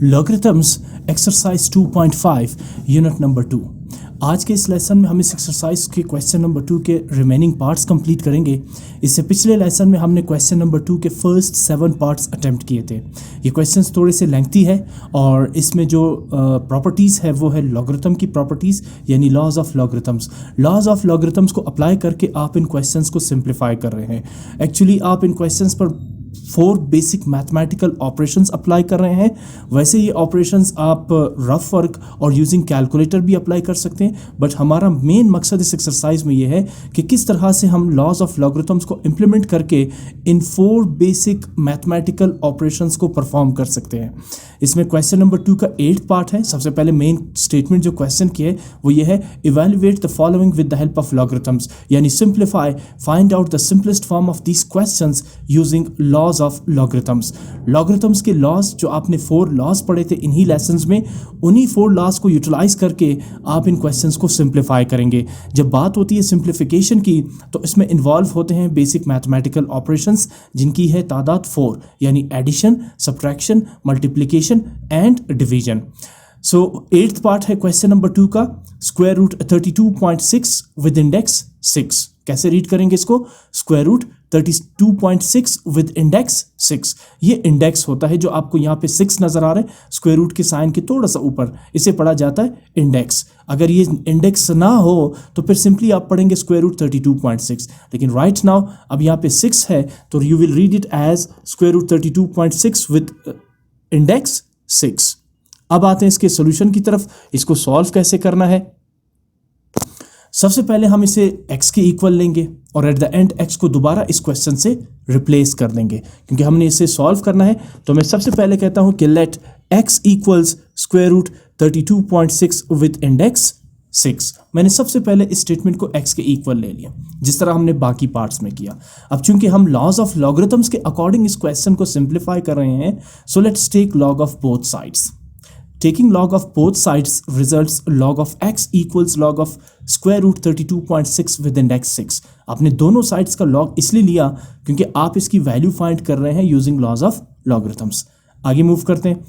Logarithms exercise 2.5 unit number 2। आज के इस लेसन में हम इस एक्सरसाइज के क्वेश्चन नंबर 2 के रिमेनिंग पार्ट्स कंप्लीट करेंगे। इससे पिछले लेसन में हमने क्वेश्चन नंबर 2 के फर्स्ट 7 पार्ट्स अटेम्प्ट किए थे। ये क्वेश्चंस थोड़े से लेंथी है और इसमें जो प्रॉपर्टीज़ है वो है लॉगरिथम की प्रॉपर्टीज़, यानी laws of logarithms. Laws of logarithms को अप्लाई करके आप इन क्वेश्चंस को सिंप्लीफाई कर रहे हैं। एक्चुअली आप इन क्वेश्चंस पर 4 बेसिक मैथमेटिकल ऑपरेशंस अप्लाई कर रहे हैं। वैसे ये ऑपरेशंस आप रफ वर्क और यूजिंग कैलकुलेटर भी अप्लाई कर सकते हैं, बट हमारा मेन मकसद इस एक्सरसाइज में ये है कि किस तरह से हम लॉज ऑफ लॉगरिथम्स को इम्प्लीमेंट करके इन 4 बेसिक मैथमेटिकल ऑपरेशंस को परफॉर्म कर सकते हैं। इसमें क्वेश्चन नंबर 2 का 8th पार्ट है। सबसे पहले मेन स्टेटमेंट जो क्वेश्चन की है वो ये है, evaluate the following with the help of logarithms, यानी simplify, find out the simplest form of these questions using laws of logarithms. Logarithms के लॉज जो आपने 4 लॉज पढ़े थे इन्हीं लेसन्स में, उन्हीं 4 लॉज को यूटिलाइज करके आप इन क्वेश्चंस को सिंप्लीफाई करेंगे। जब बात होती है सिंप्लीफिकेशन की तो इसमें इन्वॉल्व होते हैं बेसिक मैथमेटिकल ऑपरेशंस जिनकी है तादाद 4, यानी addition, subtraction, multiplication and division. So 8th part है क्वेश्चन नंबर 2 का, स्क्वायर रूट 32.6 विद इंडेक्स 6। कैसे रीड करेंगे इसको? Square root 32.6 with index 6। ये इंडेक्स होता है जो आपको यहाँ पे 6 नजर आ रहा है, स्क्वायर रूट के साइन के थोड़ा सा ऊपर, इसे पढ़ा जाता है इंडेक्स। अगर ये इंडेक्स ना हो तो फिर सिंपली आप पढ़ेंगे स्क्वायर रूट 32.6, लेकिन राइट नाउ अब यहाँ पे 6 है तो you will read it as square root 32.6 with index 6। अब आते हैं इसके सॉल्यूशन की तरफ। इसको सॉल्व कैसे करना है? सबसे पहले हम इसे x के इक्वल लेंगे और एट द एंड x को दोबारा इस क्वेश्चन से रिप्लेस कर देंगे, क्योंकि हमने इसे सॉल्व करना है। तो मैं सबसे पहले कहता हूं कि let x equals square root 32.6 with index 6। मैंने सबसे पहले इस स्टेटमेंट को x के इक्वल ले लिया, जिस तरह हमने बाकी पार्ट्स में किया। अब चूंकि हम लॉज ऑफ लॉगरिथम्स के अकॉर्डिंग इस क्वेश्चन को सिंप्लीफाई कर रहे हैं, so let's take log of both sides. Taking log of both sides results log of x equals log of square root 32.6 with index 6। आपने दोनों साइड्स का log इसलिए लिया क्योंकि आप इसकी वैल्यू फाइंड कर रहे हैं यूजिंग लॉज ऑफ लॉगरिथम्स। आगे मूव करते हैं।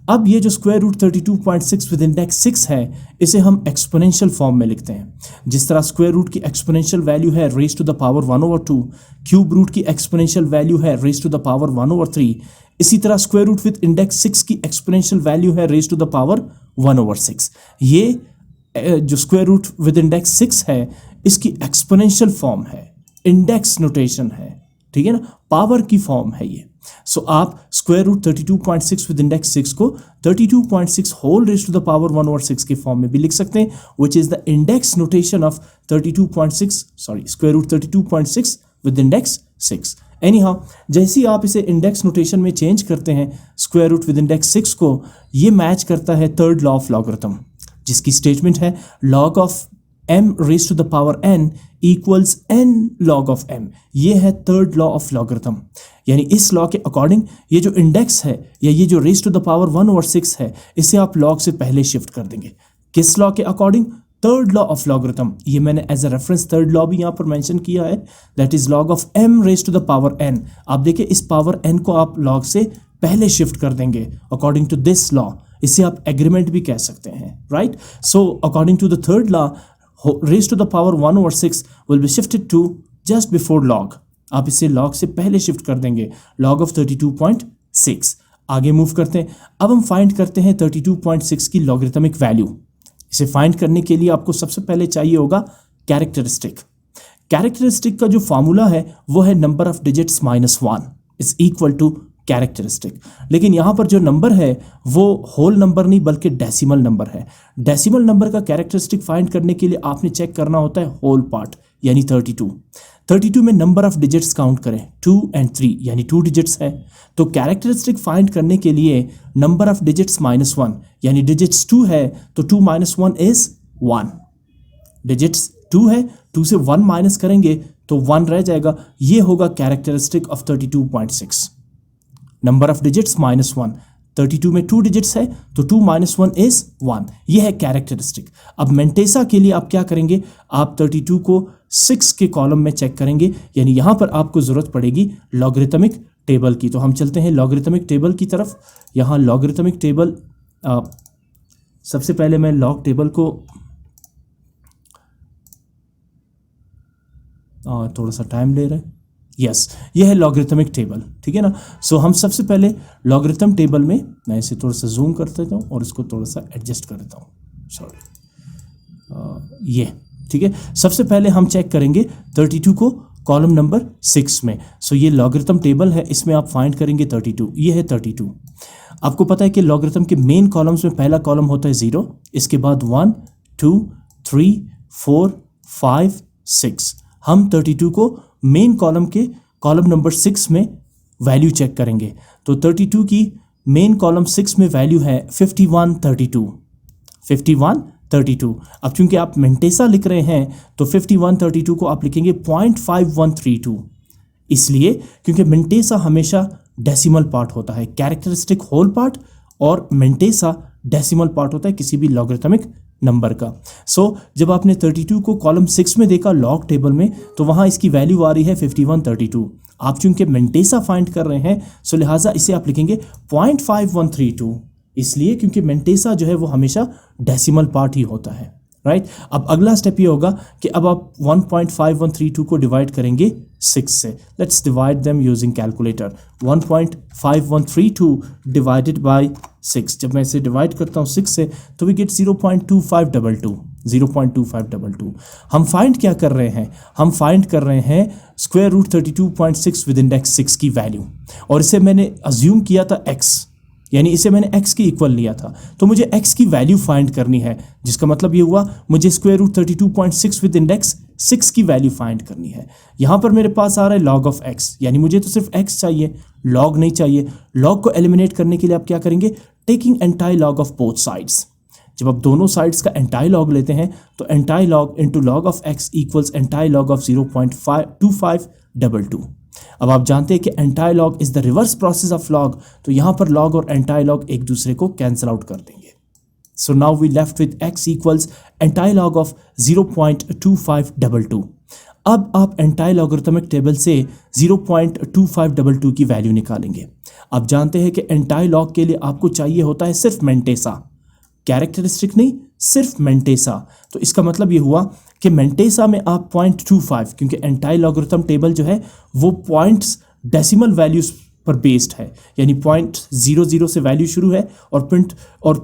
अब ये जो स्क्वायर रूट 32.6 विद इंडेक्स 6 है, इसे हम एक्सपोनेंशियल फॉर्म में लिखते हैं। जिस तरह स्क्वायर रूट की एक्सपोनेंशियल वैल्यू है raise to the power 1/2, cube root की एक्सपोनेंशियल वैल्यू है रेज टू द पावर 1/3, इसी तरह स्क्वायर रूट विद इंडेक्स 6 की एक्सपोनेंशियल वैल्यू है रेज टू द पावर 1/6। ये जो स्क्वायर रूट विद इंडेक्स 6 है इसकी एक्सपोनेंशियल फॉर्म है, इंडेक्स नोटेशन है, ठीक है ना, पावर की फॉर्म है ये। सो आप स्क्वायर रूट 32.6 विद इंडेक्स 6 को 32.6 whole raise to the power 1/6 के फॉर्म में भी लिख सकते हैं, which is the index notation of 32.6 square root 32.6 with index 6। Anyhow, जैसे ही आप इसे इंडेक्स नोटेशन में चेंज करते हैं स्क्वायर रूट विद इंडेक्स 6 को, ये मैच करता है थर्ड लॉ ऑफ लॉगरिथम, जिसकी स्टेटमेंट है log of m raise to the power n equals n log of m। ये है थर्ड लॉ ऑफ लॉगरिथम, यानी इस लॉ के अकॉर्डिंग ये जो इंडेक्स है या ये जो रेज टू द पावर 1/6 है, इसे आप लॉग से पहले शिफ्ट कर देंगे। किस लॉ के according? Third law of logarithm. ये मैंने as a reference third law भी यहाँ पर मेंशन किया है, that is log of m raise to the power n। आप देखिए इस पावर n को आप लॉग से पहले शिफ्ट कर देंगे अकॉर्डिंग टू दिस लॉ। इसे आप एग्रीमेंट भी कह सकते हैं, right? So according to the third law, raised to the power 1/6 will be shifted to just before log। आप इसे log से पहले शिफ्ट कर देंगे, log of 32.6। आगे मूव करते हैं। अब हम फाइंड करते हैं 32.6 की लॉगरिथमिक वैल्यू। इसे फाइंड करने के लिए आपको सबसे पहले चाहिए होगा कैरेक्टरिस्टिक। कैरेक्टरिस्टिक का जो फॉर्मूला है वो है number of digits -1 is equal to characteristic. लेकिन यहाँ पर जो नंबर है वो होल नंबर नहीं बल्कि डेसिमल नंबर है। डेसिमल नंबर का कैरेक्टरिस्टिक फाइंड करने के लिए आपने चेक करना होता है होल पार्ट, यानी 32 में नंबर ऑफ डिजिट्स काउंट करें, 2 and 3 यानी 2 डिजिट्स है। तो कैरेक्टरिस्टिक फाइंड करने के लिए नंबर ऑफ डिजिट्स -1 यानी डिजिट्स 2 है, तो 2 - 1 इज 1। डिजिट्स 2 है, 2 से 1 माइनस करेंगे तो 1 रह जाएगा। ये होगा characteristic of 32.6। Number of digits -1, 32 में 2 डिजिट्स है तो 2 - 1 इज 1। यह है कैरेक्टरिस्टिक। अब मेंटेसा के लिए आप क्या करेंगे? आप 32 को 6 के कॉलम में चेक करेंगे, यानी यहां पर आपको जरूरत पड़ेगी लॉगरिथमिक टेबल की। तो हम चलते हैं लॉगरिथमिक टेबल की तरफ। यहाँ लॉगरिथमिक टेबल, सबसे पहले मैं लॉग टेबल को थोड़ा सा टाइम ले रहा है। यस, यह है लॉगरिथमिक टेबल, ठीक है ना। सो हम सबसे पहले लॉगरिथम टेबल में, मैं इसे थोड़ा सा जूम कर देता हूँ और इसको थोड़ा सा एडजस्ट कर देता हूँ, सॉरी, ये ठीक है। सबसे पहले हम चेक करेंगे 32 को कॉलम नंबर 6 में। सो ये लॉगरिथम टेबल है, इसमें आप फाइंड करेंगे 32, ये है 32। आपको पता है कि लॉगरिथम के मेन कॉलम्स में पहला कॉलम होता है 0, इसके बाद 1 2 3 4 5 6। हम 32 को मेन कॉलम के कॉलम नंबर 6 में वैल्यू चेक करेंगे। तो 32 की मेन कॉलम 6 में वैल्यू है 51 32, 51 32। अब चूंकि आप मेंटेसा लिख रहे हैं तो 51 32 को आप लिखेंगे 0.5132, इसलिए क्योंकि मेंटेसा हमेशा डेसिमल पार्ट होता है, कैरेक्टरिस्टिक होल पार्ट और मेंटेसा डेसिमल पार्ट होता है किसी भी लॉगरिथमिक नंबर का। सो जब आपने 32 को कॉलम 6 में देखा लॉग टेबल में, तो वहाँ इसकी वैल्यू आ रही है 51 32। आप चूंकि मेंटेसा फाइंड कर रहे हैं, सो लिहाजा इसे आप लिखेंगे 0.5132, इसलिए क्योंकि मेंटेसा जो है वो हमेशा डेसिमल पार्ट ही होता है, राइट। अब अगला स्टेप ये होगा कि अब आप 1.5132 को डिवाइड करेंगे 6 से। Let's divide them using calculator. 1.5132 divided by 6, जब मैं इसे डिवाइड करता हूँ 6 से तो वी गेट 0.2522, 0.2522। हम फाइंड क्या कर रहे हैं, हम फाइंड कर रहे हैं स्क्वायर रूट 32.6 विद इंडेक्स 6 की वैल्यू, और इसे मैंने अज्यूम किया था x, यानी इसे मैंने x के इक्वल लिया था। तो मुझे x की वैल्यू फाइंड करनी है, जिसका मतलब ये हुआ मुझे स्क्वायर रूट 32.6 विद इंडेक्स 6 की वैल्यू फाइंड करनी है। यहाँ पर मेरे पास आ रहा है log ऑफ x, यानी मुझे तो सिर्फ x चाहिए, log नहीं चाहिए। log को एलिमिनेट करने के लिए आप क्या करेंगे, taking anti log of both sides. जब आप दोनों साइड्स का एंटाई लॉग लेते हैं तो anti log into log of x equals anti log of 0.2522। अब आप जानते हैं कि anti log is the reverse process of log, तो यहाँ पर लॉग और एंटाई लॉग एक दूसरे को कैंसिल आउट कर देंगे। So now we left with x equals anti log of 0.2522। अब आप एंटाई लॉगरिथमिक टेबल से 0.2522 की वैल्यू निकालेंगे। आप जानते हैं कि एंटाई लॉग के लिए आपको चाहिए होता है सिर्फ मेंटेसा, कैरेक्टरिस्टिक नहीं, सिर्फ मेंटेसा। तो इसका मतलब ये हुआ कि मेंटेसा में आप 0.25, क्योंकि एंटाई लॉगरिथम टेबल जो है वो पॉइंट्स डेसिमल वैल्यूज पर बेस्ड है, यानी 0.00 से वैल्यू शुरू है और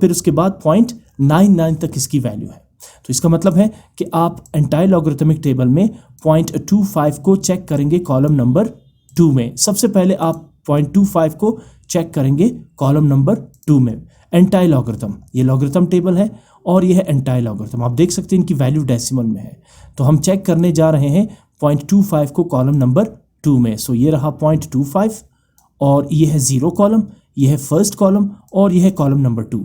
फिर उसके बाद 0.99 तक इसकी वैल्यू है। तो इसका मतलब है कि आप एंटाई लॉगरिथमिक टेबल में 0.25 को चेक करेंगे कॉलम नंबर 2 में। सबसे पहले आप 0.25 को चेक करेंगे कॉलम नंबर 2 में। एंटाई लॉगरिथम, ये लॉगरिथम टेबल है और ये है एंटाई लॉगरिथम। आप देख सकते हैं इनकी वैल्यू डेसिमल में है, तो हम चेक करने जा रहे हैं 0.25 को कॉलम नंबर 2 में। सो ये रहा 0.25 और ये है 0 कॉलम, ये है फर्स्ट कॉलम और ये है कॉलम नंबर 2।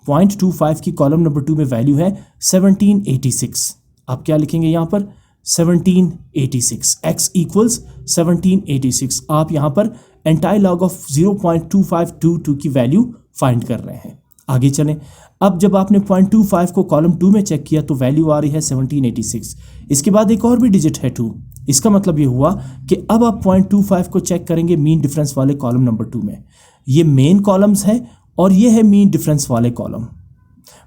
0.25 की कॉलम नंबर 2 में वैल्यू है 1786। आप क्या लिखेंगे यहाँ पर, 1786, x इक्वल्स 1786। आप यहाँ पर एंटाई लॉग ऑफ 0.2522 की वैल्यू फाइंड कर रहे हैं। आगे चलें। अब जब आपने 0.25 को कॉलम 2 में चेक किया तो वैल्यू आ रही है 1786। इसके बाद एक और भी डिजिट है 2। इसका मतलब ये हुआ कि अब आप 0.25 को चेक करेंगे मीन डिफरेंस वाले कॉलम नंबर 2 में। ये मेन कॉलम्स है और ये है मीन डिफरेंस वाले कॉलम।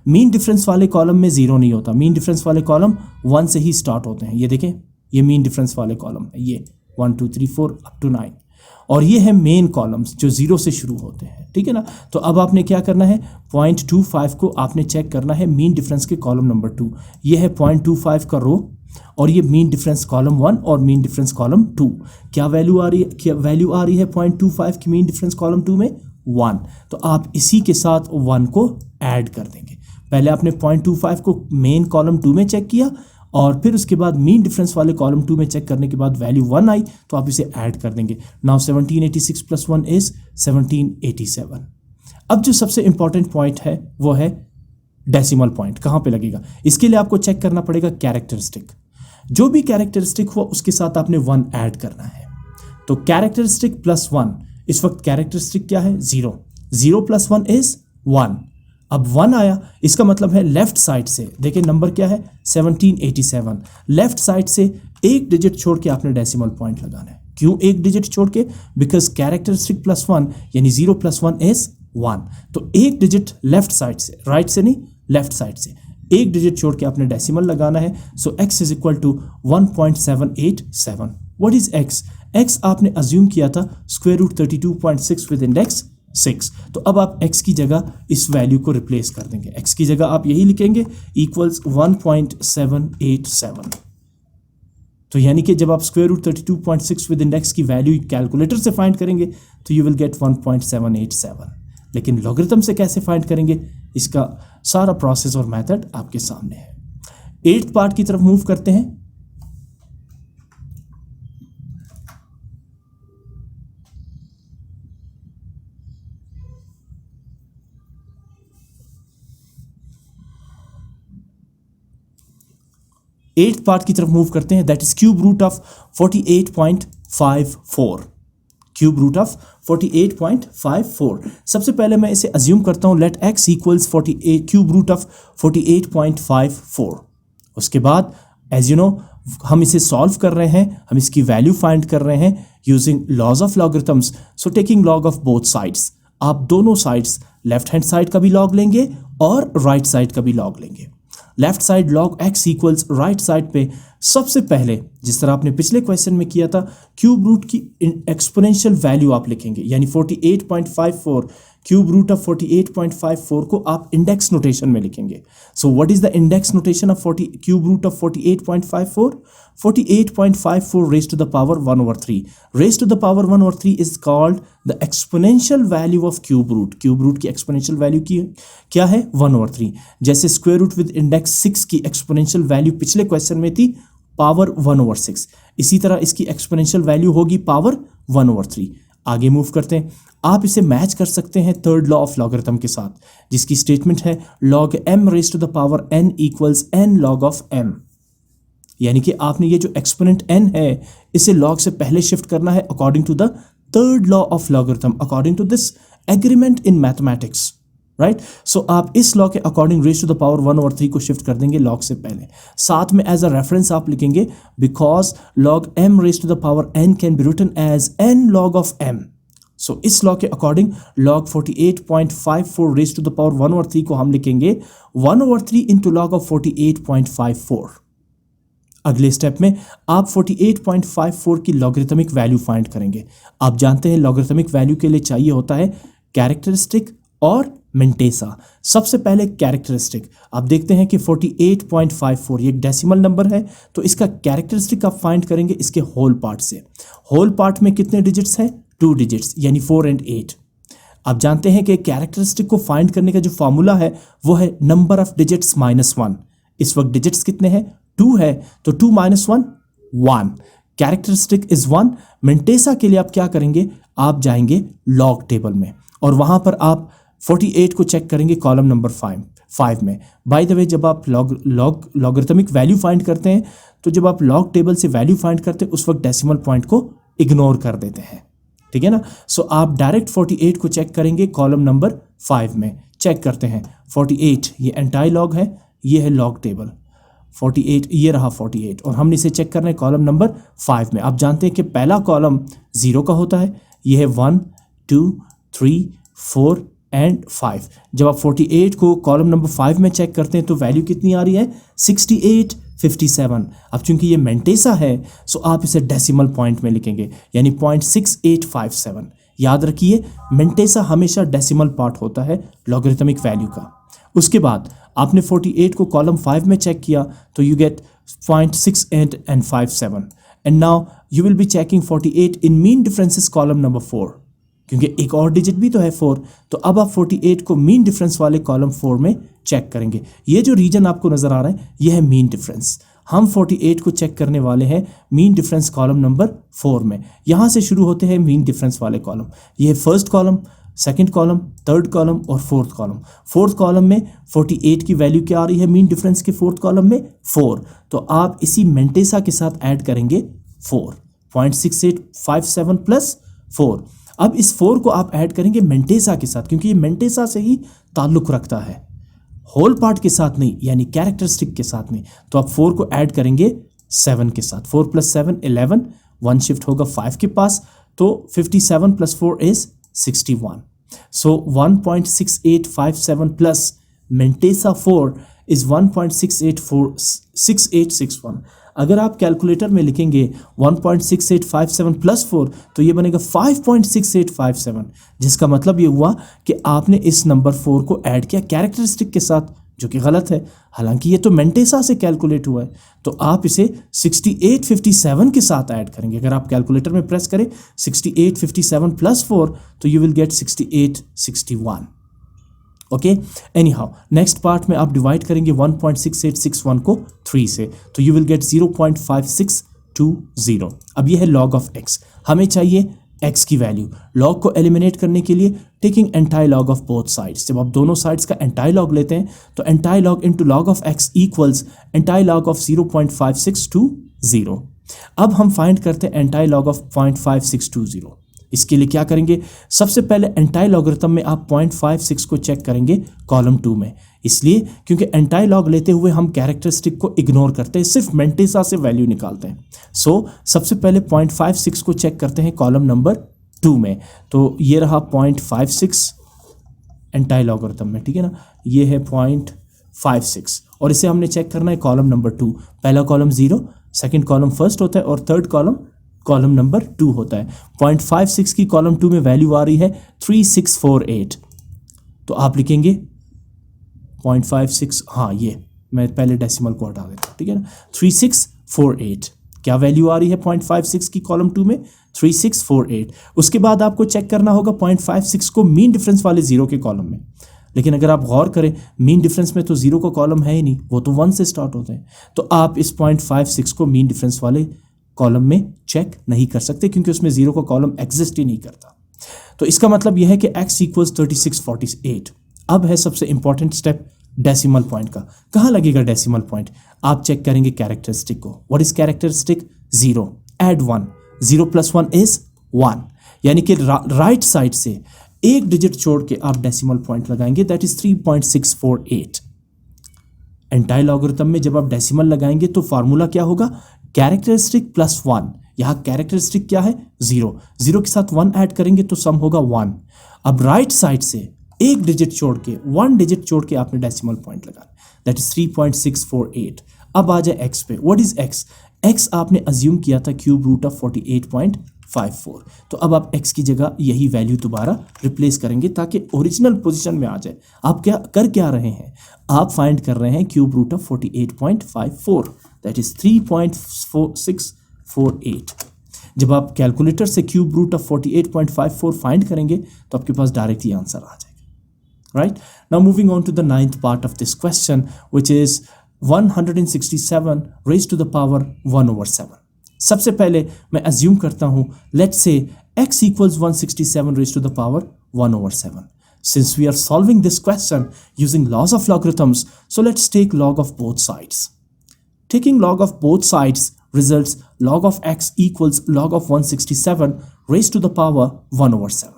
मीन डिफरेंस वाले कॉलम में 0 नहीं होता, मीन डिफरेंस वाले कॉलम 1 से ही स्टार्ट होते हैं। ये देखें, ये मीन डिफरेंस वाले कॉलम है, ये 1 2 3 4 अप टू 9, और ये है मेन कॉलम्स जो 0 से शुरू होते हैं, ठीक है ना। तो अब आपने क्या करना है, 0.25 को आपने चेक करना है मीन डिफरेंस के कॉलम नंबर 2। ये है 0.25 का रो और ये मीन डिफरेंस कॉलम 1 और मीन डिफरेंस कॉलम 2। क्या वैल्यू आ रही है, क्या वैल्यू आ रही है 0.25 की मीन डिफरेंस कॉलम 2 में, 1। तो आप इसी के साथ 1 को ऐड कर देंगे। पहले आपने 0.25 को मेन कॉलम 2 में चेक किया और फिर उसके बाद मीन डिफरेंस वाले कॉलम 2 में चेक करने के बाद वैल्यू 1 आई तो आप इसे ऐड कर देंगे। Now 1786 plus 1 is 1787। अब जो सबसे इंपॉर्टेंट पॉइंट है वो है डेसिमल पॉइंट कहाँ पे लगेगा। इसके लिए आपको चेक करना पड़ेगा कैरेक्टरिस्टिक। जो भी कैरेक्टरिस्टिक हुआ उसके साथ आपने 1 ऐड करना है। तो कैरेक्टरिस्टिक प्लस 1, इस वक्त कैरेक्टरिस्टिक क्या है, 0। 0 प्लस 1 इज 1। अब 1 आया, इसका मतलब है लेफ्ट साइड से, देखिए नंबर क्या है 1787, लेफ्ट साइड से एक डिजिट छोड़ के आपने डेसिमल पॉइंट लगाना है। क्यों एक डिजिट छोड़ के? बिकॉज कैरेक्टरिस्टिक प्लस 1 यानी 0 + 1 इज 1। तो एक डिजिट लेफ्ट साइड से, राइट से नहीं, लेफ्ट साइड से एक डिजिट छोड़ के आपने डेसिमल लगाना है। So x is equal to 1.787। What is x? x आपने अज्यूम किया था स्क्वायर रूट 32.6 विद इंडेक्स 6। तो अब आप x की जगह इस वैल्यू को रिप्लेस कर देंगे। x की जगह आप यही लिखेंगे इक्वल्स 1.787। तो यानी कि जब आप स्क्वायर रूट 32.6 विद इंडेक्स की वैल्यू कैलकुलेटर से फाइंड करेंगे तो यू विल गेट 1.787। लेकिन लॉगरिथम से कैसे फाइंड करेंगे, इसका सारा प्रोसेस और मेथड आपके सामने है। 8th पार्ट की तरफ मूव करते हैं। एट्थ पार्ट की तरफ मूव करते हैं, that is cube root of 48.54। Cube root of 48.54। सबसे पहले मैं इसे अज्यूम करता हूं let x equals 48 cube root of 48.54। उसके बाद एज यू नो हम इसे सॉल्व कर रहे हैं, हम इसकी वैल्यू फाइंड कर रहे हैं using laws of logarithms. So taking log of both sides, आप दोनों साइड्स लेफ्ट हैंड साइड का भी लॉग लेंगे और राइट साइड का भी लॉग लेंगे। Left side log x equals right side पे सबसे पहले जिस तरह आपने पिछले क्वेश्चन में किया था क्यूब रूट की एक्सपोनेंशियल वैल्यू आप लिखेंगे, यानी 48.54 क्यूब रूट ऑफ 48.54 को आप इंडेक्स नोटेशन में लिखेंगे। So what is the index notation of 40 cube root of 48.54? 48.54 raise to the power 1/3। Raise to the power 1/3 is called the exponential value of cube root. Cube root की exponential value की क्या है? 1/3। जैसे square root with index 6 की exponential value पिछले question में थी power 1/6, इसी तरह इसकी एक्सपोनेंशियल वैल्यू होगी पावर 1/3। आगे मूव करते हैं, आप इसे मैच कर सकते हैं थर्ड लॉ ऑफ लॉगरिथम के साथ, जिसकी स्टेटमेंट है log m raise to the power n equals n log of m। यानी कि आपने ये जो एक्सपोनेंट n है इसे log से पहले शिफ्ट करना है according to the third law of logarithm, according to this agreement in mathematics, right. So आप इस लॉ के according raise to the power 1/3 को शिफ्ट कर देंगे log से पहले। साथ में एज अ रेफरेंस आप लिखेंगे because log m raise to the power n can be written as n log of m। So इस लॉ के according log 48.54 raise to the power 1/3 को हम लिखेंगे 1/3 इंटू log ऑफ 48.54। अगले स्टेप में आप 48.54 की लॉगरिथमिक वैल्यू फाइंड करेंगे। आप जानते हैं लॉगरिथमिक वैल्यू के लिए चाहिए होता है कैरेक्टरिस्टिक और मिंटेसा। सबसे पहले कैरेक्टरिस्टिक, आप देखते हैं कि 48.54 ये एक डेसिमल नंबर है, तो इसका कैरेक्टरिस्टिक आप फाइंड करेंगे इसके होल पार्ट से। होल पार्ट में कितने डिजिट्स हैं? 2 डिजिट्स, यानी 4 और 8। आप जानते हैं कि कैरेक्टरिस्टिक को फाइंड करने का जो फॉर्मूला है वो है नंबर ऑफ डिजिट्स -1। इस वक्त डिजिट्स कितने हैं? 2 है, तो 2 - 1 1। Characteristic is 1। मिंटेसा के लिए आप क्या करेंगे? आप जाएंगे लॉग टेबल में और वहां पर आप 48 को चेक करेंगे कॉलम नंबर 5 में। बाय द वे जब आप लॉगरिथमिक वैल्यू फाइंड करते हैं तो जब आप लॉग टेबल से वैल्यू फाइंड करते हैं उस वक्त डेसिमल पॉइंट को इग्नोर कर देते हैं, ठीक है ना। सो आप डायरेक्ट 48 को चेक करेंगे कॉलम नंबर 5 में। चेक करते हैं 48, ये एंटाई लॉग है, ये है लॉग टेबल 48, ये रहा 48 और हमने इसे चेक करना है कॉलम नंबर 5 में। आप जानते हैं कि पहला कॉलम 0 का होता है, ये है 1 2 3 4 एंड 5। जब आप 48 को कॉलम नंबर 5 में चेक करते हैं तो वैल्यू कितनी आ रही है? 6857। अब चूंकि ये मेंटेसा है सो आप इसे डेसिमल पॉइंट में लिखेंगे, यानी 0.6857। याद रखिए मेंटेसा हमेशा डेसिमल पार्ट होता है लॉगरिथमिक वैल्यू का। उसके बाद आपने 48 को कॉलम 5 में चेक किया तो you get 0.6857 and now you will be checking 48 in mean differences column number 4, क्योंकि एक और डिजिट भी तो है 4। तो अब आप 48 को मीन डिफरेंस वाले कॉलम 4 में चेक करेंगे। ये जो रीजन आपको नजर आ रहा है ये है मीन डिफरेंस। हम 48 को चेक करने वाले हैं मीन डिफरेंस कॉलम नंबर 4 में। यहां से शुरू होते हैं मीन डिफरेंस वाले कॉलम। ये है first column, second column, third column और फोर्थ कॉलम। फोर्थ कॉलम में 48 की वैल्यू क्या आ रही है मीन डिफरेंस के फोर्थ कॉलम में? 4। तो आप इसी मेंटेसा के साथ ऐड करेंगे 4, 0.6857 प्लस 4। अब इस 4 को आप ऐड करेंगे मेंटेसा के साथ, क्योंकि ये मेंटेसा से ही ताल्लुक रखता है, होल पार्ट के साथ नहीं, यानी कैरेक्टरिस्टिक के साथ नहीं। तो आप 4 को ऐड करेंगे 7 के साथ। 4 + 7 11 1 शिफ्ट होगा 5 के पास, तो 57 plus 4 is 61. So 1.6857 plus Mentesa 4 is 1.6861. अगर आप कैलकुलेटर में लिखेंगे 1.6857 प्लस 4 तो ये बनेगा 5.6857, जिसका मतलब ये हुआ कि आपने इस नंबर 4 को ऐड किया कैरेक्टरिस्टिक के साथ, जो कि गलत है. हालांकि ये तो मेंटेसा से कैलकुलेट हुआ है, तो आप इसे 6857 के साथ ऐड करेंगे. अगर आप कैलकुलेटर में प्रेस करें 6857 प्लस 4 तो you will gate 6861. Okay, any how next part में आप डिवाइड करेंगे 1.6861 को 3 से, तो यू विल गेट 0.5620. अब ये है log ऑफ x. हमें चाहिए x की वैल्यू. log को एलिमिनेट करने के लिए taking anti log of both sides. जब आप दोनों साइड्स का एंटाई लॉग लेते हैं तो anti log into log of x equals anti log of 0.5620. अब हम फाइंड करते हैं एंटाई लॉग ऑफ 0.5620. इसके लिए क्या करेंगे, सबसे पहले एंटाई लॉगरिथम में आप 0.56 को चेक करेंगे कॉलम 2 में, इसलिए क्योंकि एंटाई लॉग लेते हुए हम कैरेक्टरिस्टिक को इग्नोर करते हैं, सिर्फ मेंटेसा से वैल्यू निकालते हैं. सो सबसे पहले 0.56 को चेक करते हैं कॉलम नंबर 2 में. तो ये रहा 0.56 एंटाई लॉगरिथम में, ठीक है ना, ये है 0.56 और इसे हमने चेक करना है कॉलम नंबर 2. पहला कॉलम 0, सेकेंड कॉलम फर्स्ट होता है और थर्ड कॉलम नंबर 2 होता है. 0.56 की कॉलम 2 में वैल्यू आ रही है 3648. तो आप लिखेंगे 0.56, हाँ ये मैं पहले डेसिमल को हटा देता हूँ, ठीक है ना, 3648. क्या वैल्यू आ रही है 0.56 की कॉलम 2 में, 3648. उसके बाद आपको चेक करना होगा 0.56 को मीन डिफरेंस वाले 0 के कॉलम में. लेकिन अगर आप गौर करें मीन डिफरेंस में तो 0 का कॉलम है ही नहीं, वो तो 1 से स्टार्ट होते हैं. तो आप इस 0.56 को मीन डिफरेंस वाले कॉलम में चेक नहीं कर सकते क्योंकि उसमें 0 का कॉलम एग्जिस्ट ही नहीं करता. तो इसका मतलब यह है कि x इक्वल्स 3648. अब है सबसे इंपॉर्टेंट स्टेप डेसिमल पॉइंट का. कहाँ लगेगा डेसिमल पॉइंट, आप चेक करेंगे कैरेक्टरिस्टिक को. What is characteristic, 0 add 1, 0 plus 1 is 1, यानी कि राइट साइड से एक डिजिट छोड़ के आप डेसिमल पॉइंट लगाएंगे, दैट इज 3.648. एंटाई लॉगरिथम में जब आप डेसिमल लगाएंगे तो फार्मूला क्या होगा, कैरेक्टरिस्टिक प्लस 1. यहाँ कैरेक्टरिस्टिक क्या है, 0, 0 के साथ 1 ऐड करेंगे तो सम होगा 1. अब राइट साइड से एक डिजिट छोड़ के 1 डिजिट छोड़ के आपने डेसिमल पॉइंट लगाना, दैट इज 3.648. अब आ जाए x पे. व्हाट इज x, x आपने अज्यूम किया था क्यूब रूट ऑफ 48.54. तो अब आप x की जगह यही वैल्यू दोबारा रिप्लेस करेंगे ताकि ओरिजिनल पोजीशन में आ जाए. आप क्या रहे हैं, आप फाइंड कर रहे हैं cube root of 48.54, that is 3.4648. जब आप कैलकुलेटर से क्यूब रूट ऑफ 48.54 फाइंड करेंगे तो आपके पास डायरेक्ट ही आंसर आ जाएगा. Right, now moving on to the 9th part of this question which is 167 raised to the power 1/7. सबसे पहले मैं अज्यूम करता हूं, let's say x equals 167 raised to the power 1/7. Since we are solving this question using laws of logarithms, so let's take log of both sides. Taking log of both sides results log of x equals log of 167 raised to the power 1/7.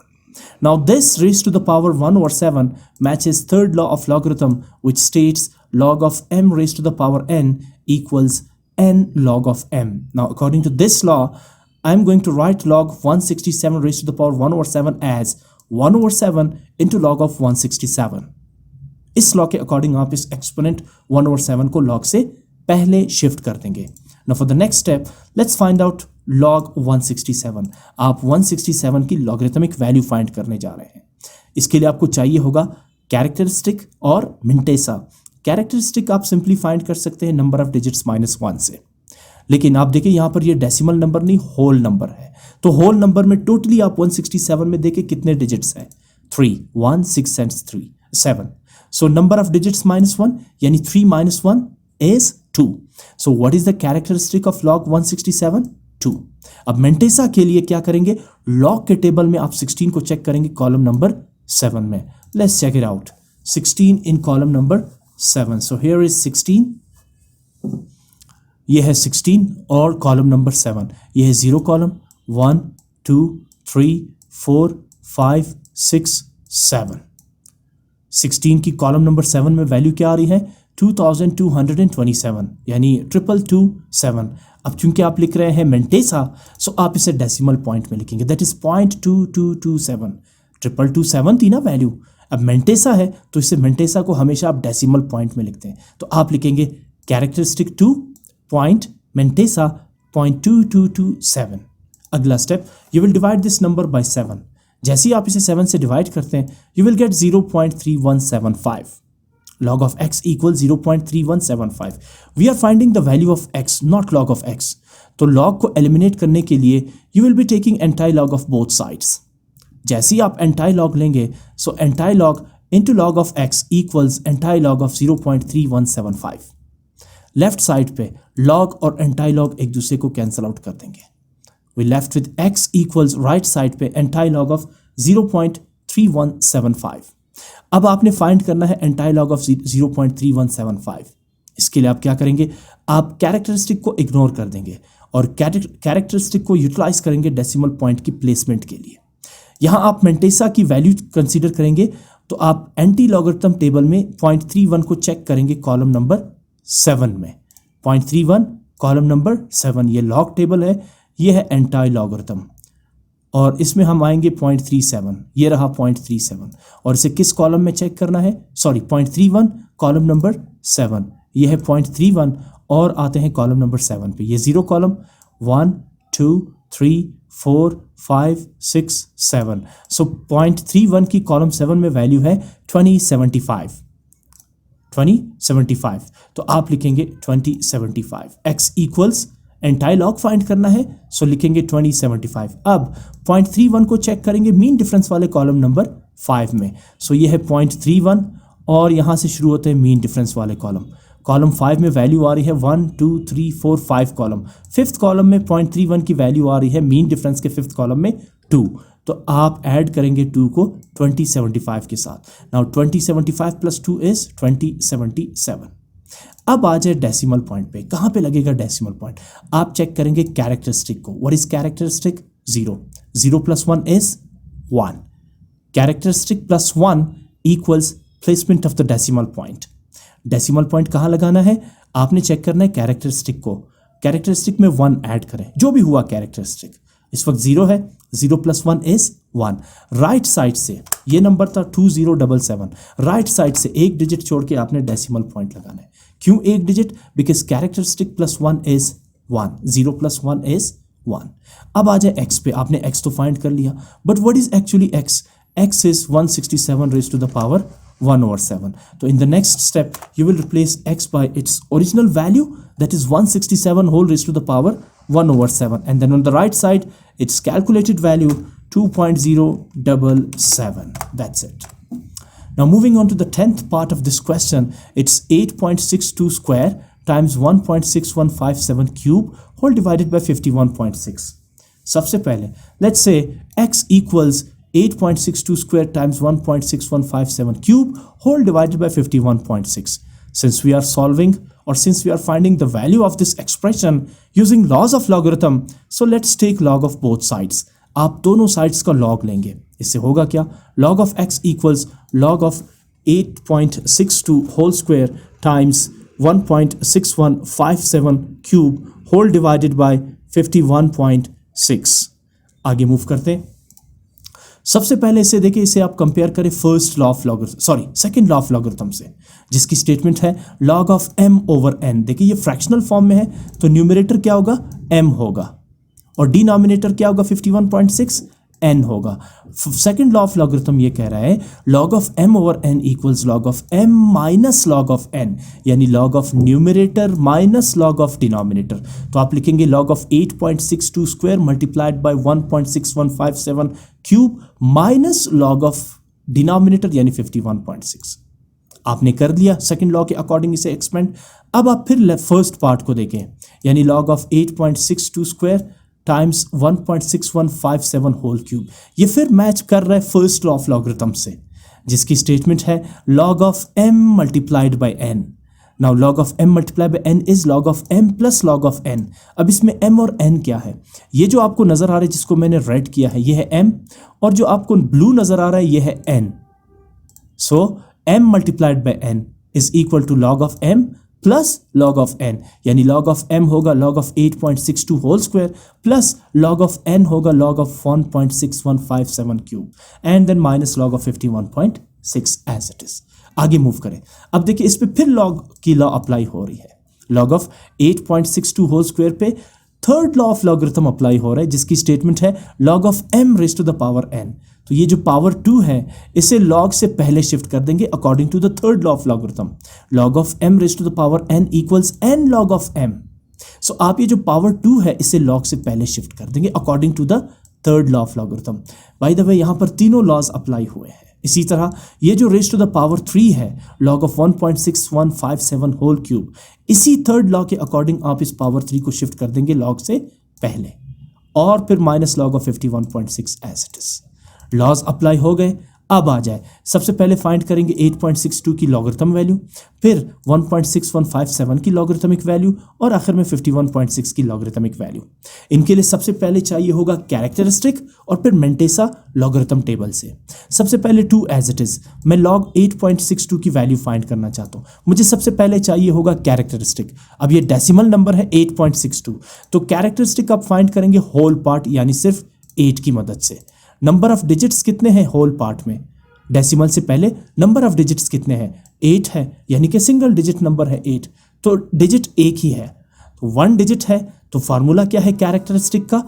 Now this raised to the power 1/7 matches third law of logarithm, which states log of m raised to the power n equals n log of m. Now according to this law, I'm going to write log 167 raised to the power 1/7 as 1/7 into log of 167. इस law के according आप इस exponent 1/7 को log से पहले shift कर देंगे. Now for the next step, let's find out log 167. आप 167 की लॉगरिथमिक वैल्यू फाइंड करने जा रहे हैं. इसके लिए आपको चाहिए होगा कैरेक्टरिस्टिक और मिंटेसा. कैरेक्टरिस्टिक आप सिंपली फाइंड कर सकते हैं नंबर ऑफ डिजिट्स -1 से, लेकिन आप देखिए यहाँ पर ये डेसिमल नंबर नहीं होल नंबर है. तो होल नंबर में टोटली आप 167 में देखिए कितने डिजिट्स हैं, 3, 1, 6 and 3, 7. So number of digits -1 यानी 3 - 1 is 2. So what is the characteristic of log 167? 2. अब मेंटेसा के लिए क्या करेंगे, लॉग के टेबल में आप 16 को चेक करेंगे कॉलम नंबर 7 में. Let's check it out. 16 in column number 7. So here is 16. ये है 16 और कॉलम नंबर 7. ये है 0 कॉलम, 1, 2, 3, 4, 5, 6, 7. 16 की कॉलम नंबर 7 में वैल्यू क्या आ रही है, 2227 यानी 2227। अब चूंकि आप लिख रहे हैं मेंटेसा, सो आप इसे डेसिमल पॉइंट में लिखेंगे, दैट इज 0.2227। 2227 थी ना वैल्यू, अब मेंटेसा है तो इसे मेंटेसा को हमेशा आप डेसिमल पॉइंट में लिखते हैं, तो आप लिखेंगे कैरेक्टरिस्टिक 2 पॉइंट मेंटेसा 0.2227। अगला step, you will divide this number by 7। जैसे ही आप इसे 7 से डिवाइड करते हैं you will get 0.3175। log of x equals 0.3175। We are finding the value of x, not log of x। तो log को एलिमिनेट करने के लिए you will be taking anti log of both sides. जैसे ही आप एंटाई लॉग लेंगे, so antilog into log of x equals anti log of 0.3175। Left side पे log और एंटाई लॉग एक दूसरे को कैंसल आउट कर देंगे। We left with x equals right side पे एंटाई लॉग ऑफ 0.3175। अब आपने फाइंड करना है एंटाई लॉग ऑफ 0.3175। इसके लिए आप क्या करेंगे, आप कैरेक्टरिस्टिक को इग्नोर कर देंगे और कैरेक्टरिस्टिक को यूटिलाइज करेंगे डेसिमल पॉइंट की प्लेसमेंट के लिए। यहाँ आप मेंटेसा की वैल्यू कंसीडर करेंगे, तो आप एंटी लॉगरिथम टेबल में 0.31 को चेक करेंगे कॉलम नंबर 7 में। 0.31 कॉलम नंबर 7, ये लॉग टेबल है, ये है एंटाई लॉगरिथम, और इसमें हम आएंगे 0.37, ये रहा 0.37, और इसे किस कॉलम में चेक करना है, सॉरी 0.31 कॉलम नंबर 7, ये है 0.31, और आते हैं कॉलम नंबर 7 पे, ये 0 कॉलम 1 2 3 4 5 6 7। सो 0.31 की कॉलम 7 में वैल्यू है 2075। तो आप लिखेंगे 2075। x equals anti log find करना है, सो लिखेंगे 2075। अब 0.31 को चेक करेंगे मीन डिफरेंस वाले कॉलम नंबर 5 में, सो ये है 0.31, और यहाँ से शुरू होते हैं मीन डिफरेंस वाले कॉलम। कॉलम 5 में वैल्यू आ रही है 1 2 3 4 5 कॉलम, फिफ्थ कॉलम में 0.31 की वैल्यू आ रही है मीन डिफरेंस के फिफ्थ कॉलम में 2, तो आप ऐड करेंगे 2 को 2075 के साथ। Now 2075 plus 2 is 2077। अब आ जाए डेसिमल पॉइंट पे, कहाँ पे लगेगा डेसिमल पॉइंट, आप चेक करेंगे कैरेक्टरिस्टिक को। What is characteristic, 0 0 plus 1 is 1। Characteristic plus 1 equals placement of the decimal point. Decimal point कहाँ लगाना है, आपने चेक करना है कैरेक्टरिस्टिक को, कैरेक्टरिस्टिक में 1 ऐड करें, जो भी हुआ कैरेक्टरिस्टिक, इस वक्त 0 है, 0 प्लस 1 इज 1। राइट साइड से ये नंबर था 2077, राइट साइड से एक डिजिट छोड़ के आपने डेसिमल पॉइंट लगाना है। क्यों एक digit, because characteristic plus 1 is 1, 0 plus 1 is 1। अब आ जाए x पे, आपने x तो फाइंड कर लिया, but what is actually x, x is 167 raise to the power 1/7। तो in the next step you will replace x by its original value, that is 167 whole raised to the power 1/7, and then on the right side its calculated value 2.077. That's it. Now moving on to the 10th part of this question, it's 8.62 square times 1.6157 cube whole divided by 51.6. सबसे पहले let's say x equals 8.62 square times 1.6157 cube whole divided by 51.6. Since we are solving, or since we are finding the value of this expression using laws of logarithm, so let's take log of both sides. आप दोनों sides का log लेंगे, इससे होगा क्या, log of x equals log of 8.62 whole square times 1.6157 cube whole divided by 51.6. आगे move करते हैं। सबसे पहले इसे देखिए, इसे आप कंपेयर करें first law of logarithm, sorry second law of logarithm से, जिसकी स्टेटमेंट है log of m over n। देखिए ये फ्रैक्शनल फॉर्म में है, तो न्यूमरेटर क्या होगा, m होगा, और डिनोमिनेटर क्या होगा, 51.6 n होगा। सेकंड लॉ ऑफ लॉगरिथम ये कह रहा है log of m over n equals log of m minus log of n, यानी log of numerator minus log of denominator. तो आप लिखेंगे log of 8.62 square multiplied by 1.6157 cube minus log of denominator यानी 51.6। आपने कर लिया सेकंड लॉ के according इसे एक्सपेंड। अब आप फिर फर्स्ट पार्ट को देखें, यानी log of 8.62 square times 1.6157 whole cube, ये फिर मैच कर रहा है फर्स्ट लॉ ऑफ लॉगरिथम से, जिसकी स्टेटमेंट है log of m multiplied by n। Now log of m multiplied by n is log of m plus log of n। अब इसमें m और n क्या है, ये जो आपको नजर आ रहा है जिसको मैंने रेड किया है ये है m, और जो आपको ब्लू नजर आ रहा है ये है n। So m multiplied by n is equal to log of m plus log of n, यानी log ऑफ m होगा log of 8.62 whole square plus log of n होगा log of 1.6157 cube and then minus log of 51.6 as it is. आगे move करें। अब देखिए इस पे फिर log की लॉ अप्लाई हो रही है। log ऑफ 8.62 होल स्क्वायर पे third law of logarithm apply हो रहा है जिसकी स्टेटमेंट है log of m raise to the power n। तो ये जो पावर 2 है इसे log से पहले शिफ्ट कर देंगे according to the third law of logarithm. log of m raise to the power n equals n log of m। So आप ये जो पावर 2 है इसे log से पहले शिफ्ट कर देंगे according to the third law of logarithm. By the way यहाँ पर तीनों लॉज अप्लाई हुए हैं। इसी तरह ये जो रेज़ टू द पावर 3 है log ऑफ 1.6157 होल क्यूब, इसी थर्ड लॉ के अकॉर्डिंग आप इस पावर 3 को शिफ्ट कर देंगे log से पहले और फिर minus log of 51.6 as it is. Laws apply हो गए। अब आ जाए, सबसे पहले फाइंड करेंगे 8.62 की लॉगरिथम वैल्यू, फिर 1.6157 की लॉगरिथमिक वैल्यू और आखिर में 51.6 की लॉगरिथमिक वैल्यू। इनके लिए सबसे पहले चाहिए होगा कैरेक्टरिस्टिक और फिर मेंटेसा लॉगरिथम टेबल से। सबसे पहले 2 एज इट इज, मैं log 8.62 की वैल्यू फाइंड करना चाहता हूँ। मुझे सबसे पहले चाहिए होगा कैरेक्टरिस्टिक। अब ये डेसिमल नंबर है 8.62, तो कैरेक्टरिस्टिक आप फाइंड करेंगे होल पार्ट यानी सिर्फ 8 की मदद से। नंबर ऑफ डिजिट्स कितने हैं होल पार्ट में, डेसिमल से पहले नंबर ऑफ डिजिट्स कितने हैं, 8 है, यानी कि सिंगल डिजिट नंबर है 8, तो डिजिट एक ही है, तो 1 डिजिट है। तो फार्मूला क्या है कैरेक्टरिस्टिक का,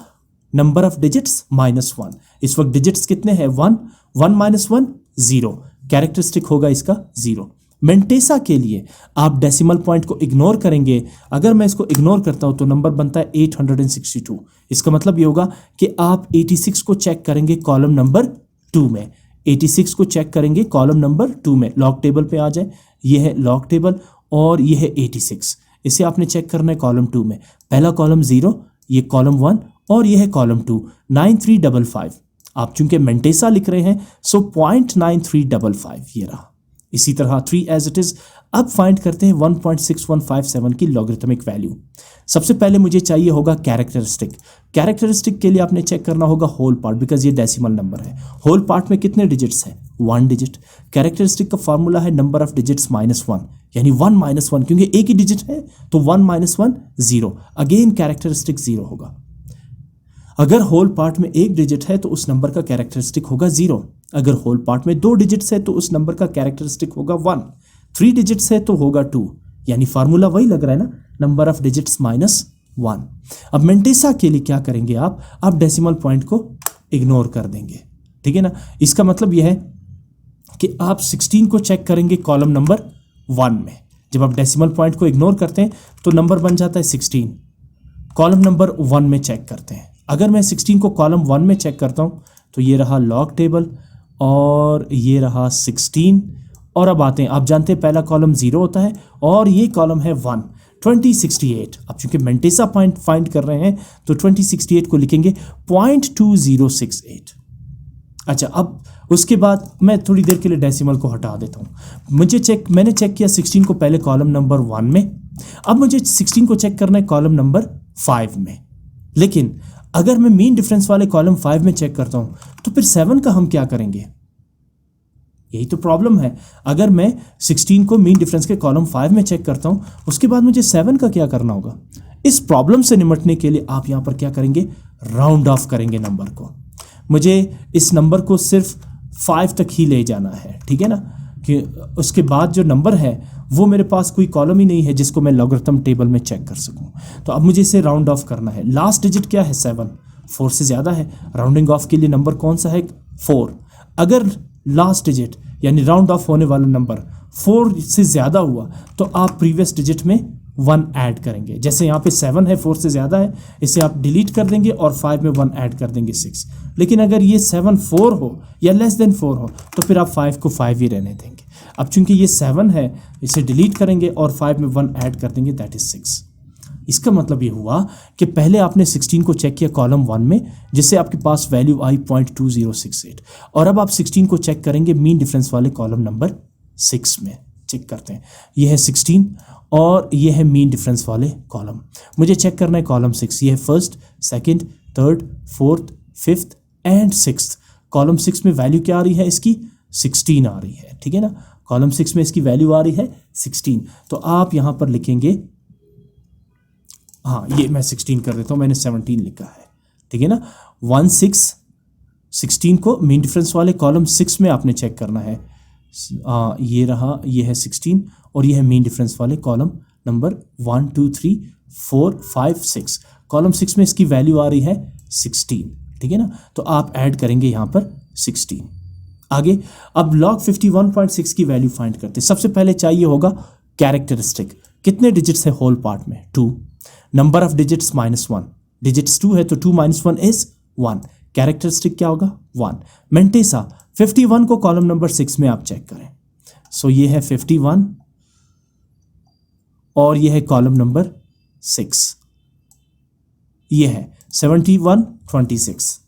नंबर ऑफ डिजिट्स -1। इस वक्त डिजिट्स कितने हैं 1, 1 - 1 0, कैरेक्टरिस्टिक होगा इसका 0। मेंटेसा के लिए आप डेसिमल पॉइंट को इग्नोर करेंगे। अगर मैं इसको इग्नोर करता हूं तो नंबर बनता है 862। इसका मतलब ये होगा कि आप 86 को चेक करेंगे कॉलम नंबर 2 में, 86 को चेक करेंगे कॉलम नंबर 2 में। लॉग टेबल पे आ जाए, ये है लॉग टेबल और ये है 86, इसे आपने चेक करना है कॉलम 2 में। पहला कॉलम 0, ये कॉलम 1 और ये है कॉलम 2, 9355। आप चूंकि मेंटेसा लिख रहे हैं सो 0.9355 ये रहा। इसी तरह 3 एज इट इज। अब फाइंड करते हैं 1.6157 की लॉगरिथमिक वैल्यू। सबसे पहले मुझे चाहिए होगा कैरेक्टरिस्टिक। कैरेक्टरिस्टिक के लिए आपने चेक करना होगा होल पार्ट, बिकॉज ये डेसिमल नंबर है। होल पार्ट में कितने डिजिट्स हैं, 1 डिजिट। कैरेक्टरिस्टिक का फार्मूला है नंबर ऑफ डिजिट्स -1, यानी 1 - 1, क्योंकि एक ही डिजिट है तो 1 - 1 0। अगेन कैरेक्टरिस्टिक 0 होगा। अगर होल पार्ट में एक डिजिट है तो उस नंबर का कैरेक्टरिस्टिक होगा 0। अगर होल पार्ट में 2 डिजिट्स है तो उस नंबर का कैरेक्टरिस्टिक होगा 1। 3 डिजिट्स है तो होगा 2, यानी फार्मूला वही लग रहा है ना, नंबर ऑफ डिजिट्स -1। अब मेंटेसा के लिए क्या करेंगे आप डेसिमल पॉइंट को इग्नोर कर देंगे, ठीक है ना। इसका मतलब यह है कि आप 16 को चेक करेंगे कॉलम नंबर 1 में। जब आप डेसिमल पॉइंट को इग्नोर करते हैं तो नंबर बन जाता है 16। कॉलम नंबर 1 में चेक करते हैं। अगर मैं 16 को कॉलम 1 में चेक करता हूँ तो ये रहा लॉग टेबल और ये रहा 16। और अब आते हैं, आप जानते हैं पहला कॉलम 0 होता है और ये कॉलम है 1, 2068। अब चूंकि मेंटेसा पॉइंट फाइंड कर रहे हैं तो 2068 को लिखेंगे 0.2068। अच्छा, अब उसके बाद मैं थोड़ी देर के लिए डेसिमल को हटा देता हूँ। मैंने चेक किया 16 को पहले कॉलम नंबर 1 में, अब मुझे 16 को चेक करना है कॉलम नंबर 5 में। लेकिन अगर मैं मीन डिफरेंस वाले कॉलम 5 में चेक करता हूं तो फिर 7 का हम क्या करेंगे, यही तो प्रॉब्लम है। अगर मैं 16 को मीन डिफरेंस के कॉलम 5 में चेक करता हूं उसके बाद मुझे 7 का क्या करना होगा। इस प्रॉब्लम से निपटने के लिए आप यहां पर क्या करेंगे, राउंड ऑफ करेंगे नंबर को। मुझे इस नंबर को सिर्फ 5 तक ही ले जाना है, ठीक है ना, कि उसके बाद जो नंबर है वो मेरे पास कोई कॉलम ही नहीं है जिसको मैं लॉगरिथम टेबल में चेक कर सकूं। तो अब मुझे इसे राउंड ऑफ करना है। लास्ट डिजिट क्या है 7, 4 से ज़्यादा है। राउंडिंग ऑफ के लिए नंबर कौन सा है 4। अगर लास्ट डिजिट यानी राउंड ऑफ होने वाला नंबर 4 से ज़्यादा हुआ तो आप प्रीवियस डिजिट में 1 ऐड करेंगे। जैसे यहाँ पे 7 है, 4 से ज़्यादा है, इसे आप डिलीट कर देंगे और 5 में 1 ऐड कर देंगे 6। लेकिन अगर ये 7 4 हो या लेस देन 4 हो तो फिर आप 5 को 5 ही रहने देंगे। अब चूंकि ये 7 है इसे डिलीट करेंगे और 5 में 1 ऐड कर देंगे, दैट इज 6। इसका मतलब ये हुआ कि पहले आपने 16 को चेक किया कॉलम 1 में जिससे आपके पास वैल्यू आई 0.2068 और अब आप 16 को चेक करेंगे मीन डिफरेंस वाले कॉलम नंबर 6 में। चेक करते हैं, ये है 16 और ये है मीन डिफरेंस वाले कॉलम। मुझे चेक करना है कॉलम 6, ये है first, second, third, fourth, fifth and sixth. Column 6 में वैल्यू क्या आ रही है इसकी 16 आ रही है, ठीक है ना। कॉलम 6 में इसकी वैल्यू आ रही है 16। तो आप यहां पर लिखेंगे, हाँ ये मैं 16 कर देता हूं, मैंने 17 लिखा है, ठीक है ना। 1 6 16 को मीन डिफरेंस वाले कॉलम 6 में आपने चेक करना है। ये रहा, ये है 16 और ये है मीन डिफरेंस वाले कॉलम नंबर 1 2 3 4 5 6। कॉलम 6 में इसकी वैल्यू आ रही है 16, ठीक है ना। तो आप ऐड करेंगे यहाँ पर 16। आगे अब log 51.6 की वैल्यू फाइंड करते हैं। सबसे पहले चाहिए होगा कैरेक्टरिस्टिक, कितने डिजिट्स है होल पार्ट में, 2। नंबर ऑफ डिजिट्स -1, डिजिट्स 2 है तो 2 - 1 इज 1। कैरेक्टरिस्टिक क्या होगा, 1। मेंटेसा 51 को कॉलम नंबर 6 में आप चेक करें। सो ये है 51 और ये है कॉलम नंबर 6, ये है 71 26।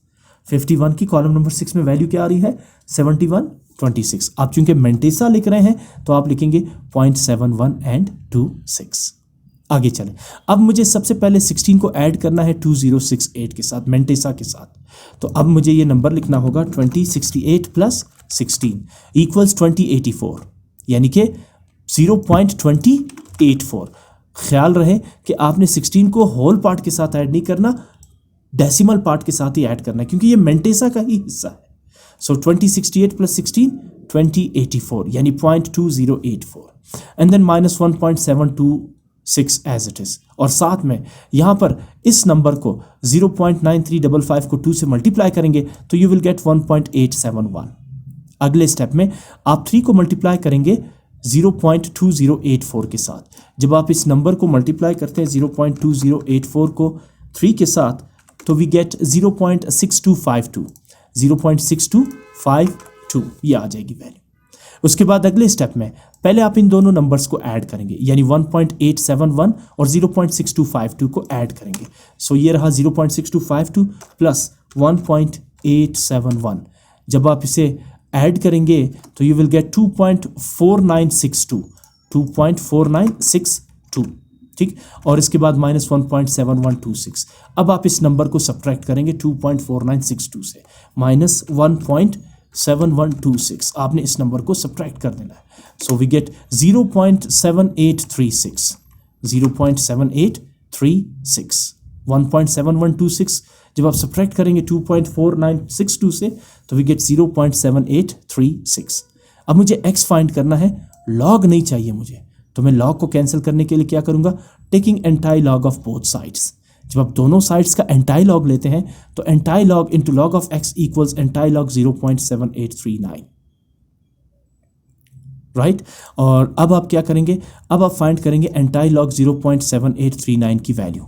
51 की कॉलम नंबर 6 में वैल्यू क्या आ रही है, 71 26। आप चूंकि मेंटेसा लिख रहे हैं तो आप लिखेंगे 0.71 एंड 26। आगे चलें, अब मुझे सबसे पहले 16 को ऐड करना है 2068 के साथ, मेंटेसा के साथ। तो अब मुझे ये नंबर लिखना होगा 2068 प्लस 16 इक्वल्स 2084, यानी कि 0.2084। ख्याल रहे कि आपने 16 को होल पार्ट के साथ ऐड नहीं करना, डेसिमल पार्ट के साथ ही ऐड करना है, क्योंकि ये मेंटेसा का ही हिस्सा है। सो 2068 प्लस 16 2084, यानी 0.2084 and then -1.726 as it is. और साथ में यहां पर इस नंबर को 0.9355 को 2 से मल्टीप्लाई करेंगे तो यू विल गेट 1.871। अगले स्टेप में आप 3 को मल्टीप्लाई करेंगे 0.2084 के साथ। जब आप इस नंबर को मल्टीप्लाई करते हैं 0.2084 को 3 के साथ तो वी गेट 0.6252, 0.6252 ये आ जाएगी वैल्यू। उसके बाद अगले स्टेप में पहले आप इन दोनों नंबर्स को ऐड करेंगे, यानी 1.871 और 0.6252 को ऐड करेंगे। सो ये रहा 0.6252 प्लस 1.871। जब आप इसे ऐड करेंगे तो यू विल गेट 2.4962, 2.4962, ठीक। और इसके बाद -1.7126। अब आप इस नंबर को सब्ट्रैक्ट करेंगे 2.4962 से, -1.7126 आपने इस नंबर को सब्ट्रैक्ट कर देना है। So we get 0.7836, 0.7836। 1.7126 जब आप सब्ट्रैक्ट करेंगे 2.4962 से तो वी गेट 0.7836। अब मुझे x फाइंड करना है, log नहीं चाहिए मुझे, तो मैं log को कैंसिल करने के लिए क्या करूंगा, taking anti log of both sides. जब आप दोनों साइड्स का एंटाई लॉग लेते हैं तो anti log into log of x equals anti log 0.7839, right. और अब आप क्या करेंगे, अब आप फाइंड करेंगे एंटाई लॉग 0.7839 की वैल्यू।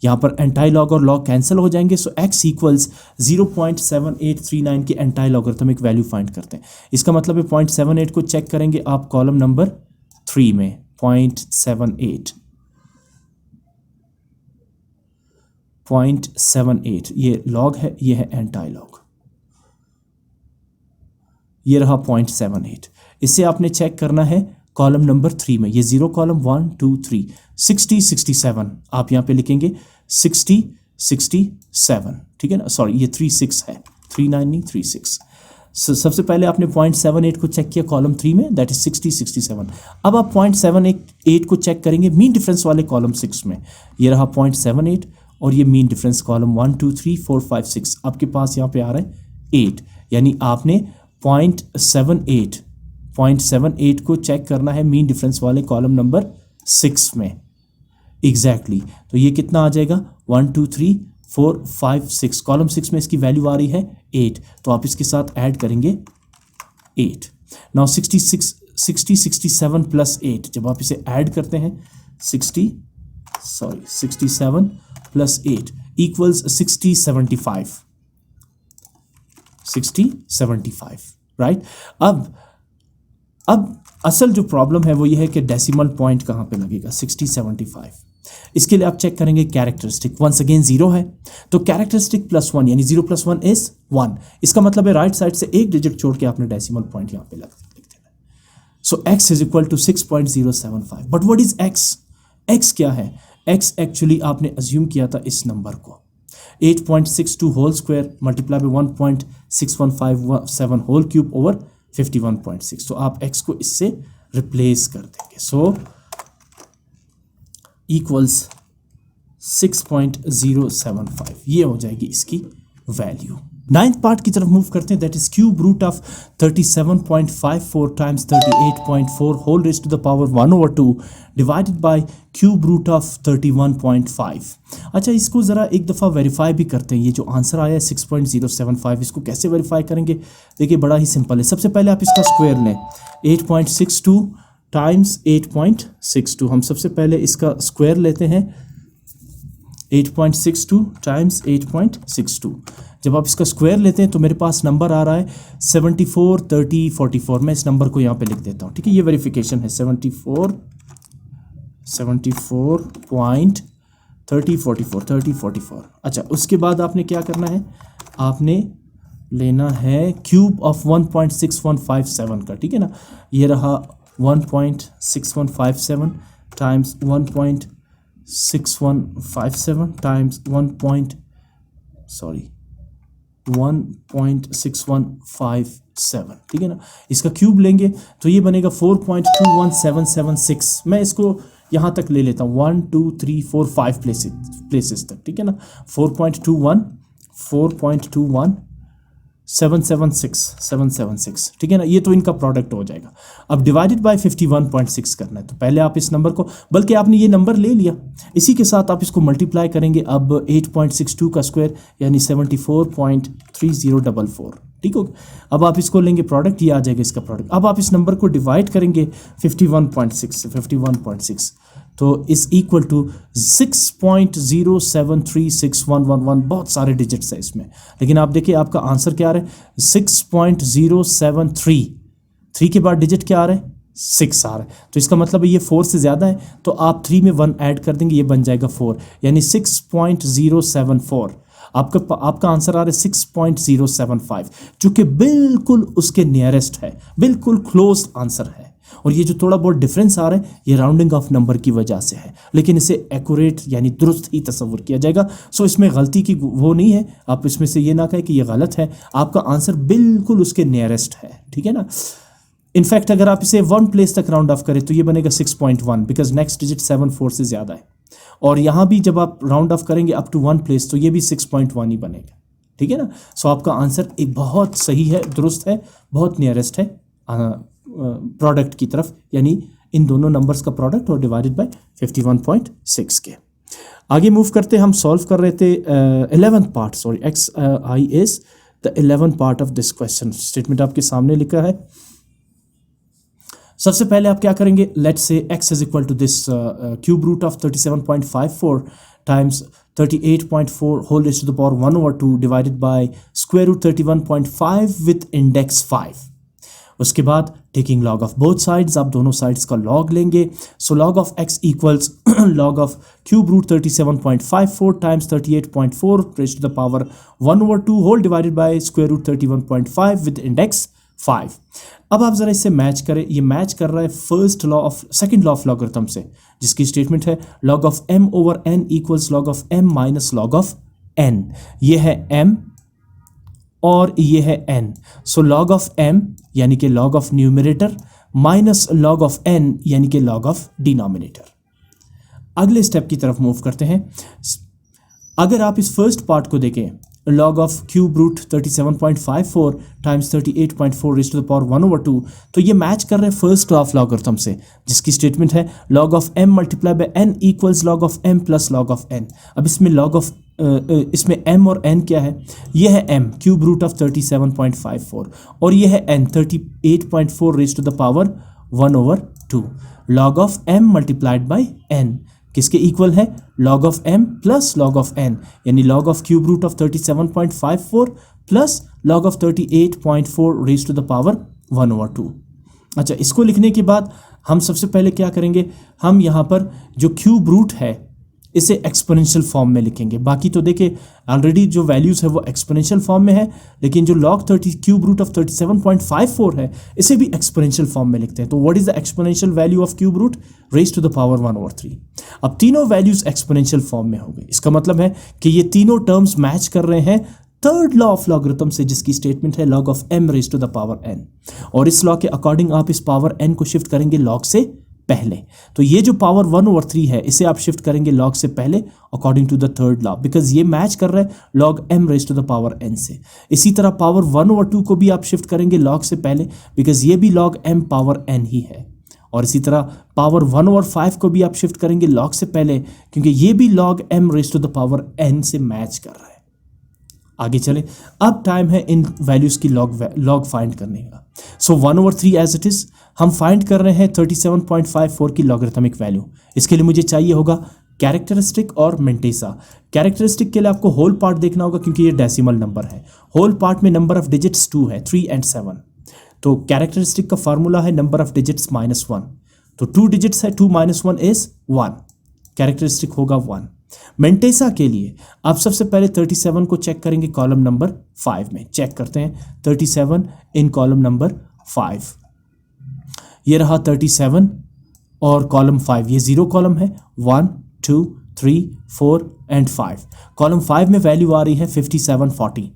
यहाँ पर एंटाई लॉग और लॉग कैंसिल हो जाएंगे, सो x इक्वल्स 0.7839 की एंटाई लॉगरिथमिक वैल्यू फाइंड करते हैं। इसका मतलब है 0.78 को चेक करेंगे आप कॉलम नंबर 3 में, 0.78 ये लॉग है, ये है एंटाई लॉग, ये रहा 0.78। इसे आपने चेक करना है कॉलम नंबर 3 में, ये 0 कॉलम 1 2 3 60 67 आप यहाँ पे लिखेंगे 60 67, ठीक है ना। सॉरी ये 36 है, 39 नहीं 36। सबसे पहले आपने 0.78 को चेक किया कॉलम 3 में, दैट इज 60 67। अब आप 0.78 को चेक करेंगे मीन डिफरेंस वाले कॉलम 6 में, ये रहा 0.78 और ये मीन डिफरेंस कॉलम 1 2 3 4 5 6 आपके पास यहाँ पे आ रहा है 8, यानी आपने 0.78 को चेक करना है मीन डिफरेंस वाले कॉलम नंबर 6 में एग्जैक्टली। तो ये कितना आ जाएगा, 1 2 3 4 5 6, कॉलम 6 में इसकी वैल्यू आ रही है 8, तो आप इसके साथ ऐड करेंगे 8। नाउ 66 60 67 प्लस 8, जब आप इसे ऐड करते हैं 67 प्लस 8 इक्वल्स 60 75, राइट। अब असल जो प्रॉब्लम है वो ये है कि डेसिमल पॉइंट कहाँ पे लगेगा, 60 75। इसके लिए आप चेक करेंगे कैरेक्टरिस्टिक, वंस अगेन 0 है तो कैरेक्टरिस्टिक +1 यानी 0 + 1 इज 1। इसका मतलब है राइट साइड से एक डिजिट छोड़ के आपने डेसिमल पॉइंट यहाँ पे लिख देना। So x is equal to 6.075। But what is x? x क्या है? x एक्चुअली आपने अज्यूम किया था इस नंबर को 8.62 whole square multiply by 1.6157 whole cube over 51.6। तो आप x को इससे रिप्लेस कर देंगे। सो इक्वल्स 6.075, ये हो जाएगी इसकी वैल्यू। नाइन्थ पार्ट की तरफ मूव करते हैं, that is cube root of 37.54 times 38.4 whole raise to the power 1/2 divided by cube root of 31.5। अच्छा, इसको ज़रा एक दफ़ा वेरीफाई भी करते हैं। ये जो आंसर आया है 6.075, इसको कैसे वेरीफाई करेंगे? देखिए बड़ा ही सिंपल है। सबसे पहले आप इसका स्क्वायर लें, 8.62 टाइम्स 8.62। हम सबसे पहले इसका स्क्वायर लेते हैं, 8.62 टाइम्स 8.62। जब आप इसका स्क्वायर लेते हैं तो मेरे पास नंबर आ रहा है 74 30 44। मैं इस नंबर को यहाँ पे लिख देता हूँ, ठीक है? ये वेरिफिकेशन है, 74.3044। अच्छा, उसके बाद आपने क्या करना है? आपने लेना है क्यूब ऑफ 1.6157 का, ठीक है ना? ये रहा 1.6157 टाइम्स 1.6157 टाइम्स 1.6157, ठीक है ना? इसका क्यूब लेंगे तो ये बनेगा 4.21776। मैं इसको यहाँ तक ले लेता हूँ, 1 2 3 4 5 प्लेसेस तक, ठीक है ना? 4.21 ठीक है ना? ये तो इनका प्रोडक्ट हो जाएगा। अब डिवाइडेड बाय 51.6 करना है, तो पहले आप इस नंबर को, बल्कि आपने ये नंबर ले लिया, इसी के साथ आप इसको मल्टीप्लाई करेंगे। अब 8.62 का स्क्वायर यानी 74.3044, ठीक हो? अब आप इसको लेंगे प्रोडक्ट, ये आ जाएगा इसका प्रोडक्ट। अब आप इस नंबर को डिवाइड करेंगे 51.6 से, 51.6 तो इस इक्वल टू 6.0736111। बहुत सारे डिजिट्स है इसमें, लेकिन आप देखिए आपका आंसर क्या आ रहा है, 6.073। 3 के बाद डिजिट क्या आ रहा है? 6 आ रहा है। तो इसका मतलब है ये 4 से ज़्यादा है, तो आप 3 में 1 ऐड कर देंगे, ये बन जाएगा 4, यानी 6.074। आपका आंसर आ रहा है 6.075, जो कि बिल्कुल उसके नियरेस्ट है, बिल्कुल क्लोज आंसर है। और ये जो थोड़ा बहुत डिफरेंस आ रहा है, ये राउंडिंग ऑफ नंबर की वजह से है, लेकिन इसे एक्यूरेट यानी दुरुस्त ही तस्वुर किया जाएगा। सो इसमें गलती की वो नहीं है, आप इसमें से ये ना कहें कि ये गलत है, आपका आंसर बिल्कुल उसके नियरेस्ट है, ठीक है ना? इनफैक्ट अगर आप इसे 1 प्लेस तक राउंड ऑफ करें तो ये बनेगा 6.1, बिकॉज नेक्स्ट डिजिट 7 4 से ज़्यादा है। और यहाँ भी जब आप राउंड ऑफ करेंगे अप टू 1 प्लेस तो ये भी 6.1 ही बनेगा, ठीक है ना? सो आपका आंसर एक बहुत सही है, दुरुस्त है, बहुत नियरेस्ट है प्रोडक्ट की तरफ, यानी इन दोनों नंबर्स का प्रोडक्ट और डिवाइडेड बाय 51.6 के। आगे मूव करते हम सॉल्व कर रहे थे 11th part, sorry xi is the 11th part of this question. Statement आपके सामने लिखा है। सबसे पहले आप क्या करेंगे, let's say x is equal to this cube root of 37.54 times 38.4 whole raised to the power 1/2 divided by square root 31.5 with index 5। उसके बाद taking log of both sides, आप दोनों साइड्स का लॉग लेंगे। So log of x equals log of cube root 37.54 times 38.4 raised to the power 1/2 whole divided by square root 31.5 with index 5। अब आप जरा इससे मैच करें, ये मैच कर रहा है सेकंड लॉ ऑफ लॉगरिथम से, जिसकी स्टेटमेंट है log of m over n equals log of m minus log of n। ये है m और ये है n। So log of m यानी कि log of numerator minus log of n यानी कि लॉग ऑफ डिनोमिनेटर। अगले स्टेप की तरफ मूव करते हैं। अगर आप इस फर्स्ट पार्ट को देखें, log of cube root 37.54 times 38.4 raised to the power 1/2, तो ये मैच कर रहे हैं फर्स्ट लॉ ऑफ लॉगरिथम से, जिसकी स्टेटमेंट है log of m multiply by n equals log of m plus log of n। अब इसमें लॉग ऑफ इसमें m और n क्या है? ये है m क्यूब रूट ऑफ 37.54 और ये है n 38.4 raised to the power 1/2। Log of m multiplied by n किसके इक्वल है? Log of m plus log of n, यानी log of cube root of 37.54 plus log of 38.4 raised to the power 1/2। अच्छा, इसको लिखने के बाद हम सबसे पहले क्या करेंगे, हम यहाँ पर जो क्यूब रूट है इसे एक्सपोनेंशियल फॉर्म में लिखेंगे। बाकी तो देखिए ऑलरेडी जो वैल्यूज़ है वो एक्सपोनेंशियल फॉर्म में है, लेकिन जो लॉग 30 क्यूब रूट ऑफ 37.54 है इसे भी एक्सपोनेंशियल फॉर्म में लिखते हैं। तो what is the exponential value of cube root? Raised to the power 1/3। अब तीनों वैल्यूज़ एक्सपोनेंशियल फॉर्म में हो गई, इसका मतलब है कि ये तीनों टर्म्स मैच कर रहे हैं थर्ड लॉ ऑफ लॉगरिथम से, जिसकी स्टेटमेंट है log of m raise to the power n, और इस लॉ के अकॉर्डिंग आप इस पावर n को शिफ्ट करेंगे log से पहले। तो ये जो पावर 1/3 है इसे आप शिफ्ट करेंगे log से पहले according to the third law, because ये मैच कर रहा है log m raise to the power n से। इसी तरह पावर 1/2 को भी आप शिफ्ट करेंगे log से पहले, बिकॉज ये भी log m पावर n ही है। और इसी तरह पावर 1/5 को भी आप शिफ्ट करेंगे log से पहले, क्योंकि ये भी log m raise to the power n से मैच कर रहा है। आगे चले, अब टाइम है इन वैल्यूज की लॉग फाइंड करने का। सो 1/3 एज इट इज हम फाइंड कर रहे हैं 37.54 की लॉगरिथमिक वैल्यू। इसके लिए मुझे चाहिए होगा कैरेक्टरिस्टिक और मेंटेसा। कैरेक्टरिस्टिक के लिए आपको होल पार्ट देखना होगा, क्योंकि ये डेसिमल नंबर है। होल पार्ट में नंबर ऑफ डिजिट्स 2 है, 3 and 7। तो कैरेक्टरिस्टिक का फार्मूला है नंबर ऑफ डिजिट्स -1। तो 2 डिजिट्स है, 2 - 1 इज 1, कैरेक्टरिस्टिक होगा 1। मेंटेसा के लिए आप सबसे पहले 37 को चेक करेंगे कॉलम नंबर 5 में। चेक करते हैं 37 इन कॉलम नंबर 5। ये रहा 37 और कॉलम 5, ये 0 कॉलम है, 1 2 3 4 and 5। कॉलम 5 में वैल्यू आ रही है 5740।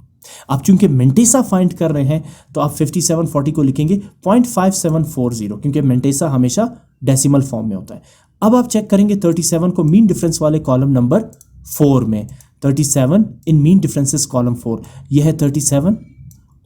आप चूंकि मेंटेसा फाइंड कर रहे हैं तो आप 5740 को लिखेंगे 0.5740, क्योंकि मेंटेसा हमेशा डेसिमल फॉर्म में होता है। अब आप चेक करेंगे 37 को मीन डिफरेंस वाले कॉलम नंबर 4 में। 37 इन मीन डिफरेंसेस कॉलम 4, यह है 37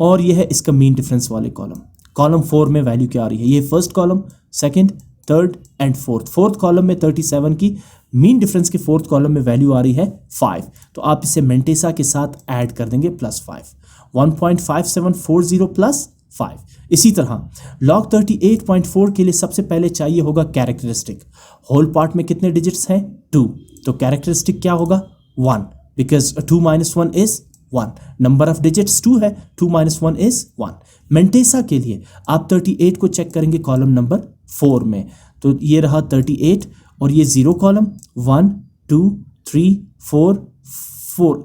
और यह है इसका मीन डिफरेंस वाले कॉलम। कॉलम 4 में वैल्यू क्या आ रही है, ये first column, second, third and fourth column में 37 की मीन डिफरेंस के फोर्थ कॉलम में वैल्यू आ रही है 5। तो आप इसे मेंटेसा के साथ ऐड कर देंगे +5, 1.5740 +5। इसी तरह log 38.4 के लिए सबसे पहले चाहिए होगा कैरेक्टरिस्टिक। होल पार्ट में कितने डिजिट्स हैं, 2। तो कैरेक्टरिस्टिक क्या होगा, 1, because 2 - 1 is 1। Number of digits 2 है, 2 - 1 इज 1। मेंटेसा के लिए आप 38 को चेक करेंगे कॉलम नंबर 4 में। तो ये रहा 38 और ये 0 कॉलम, 1 2 3 4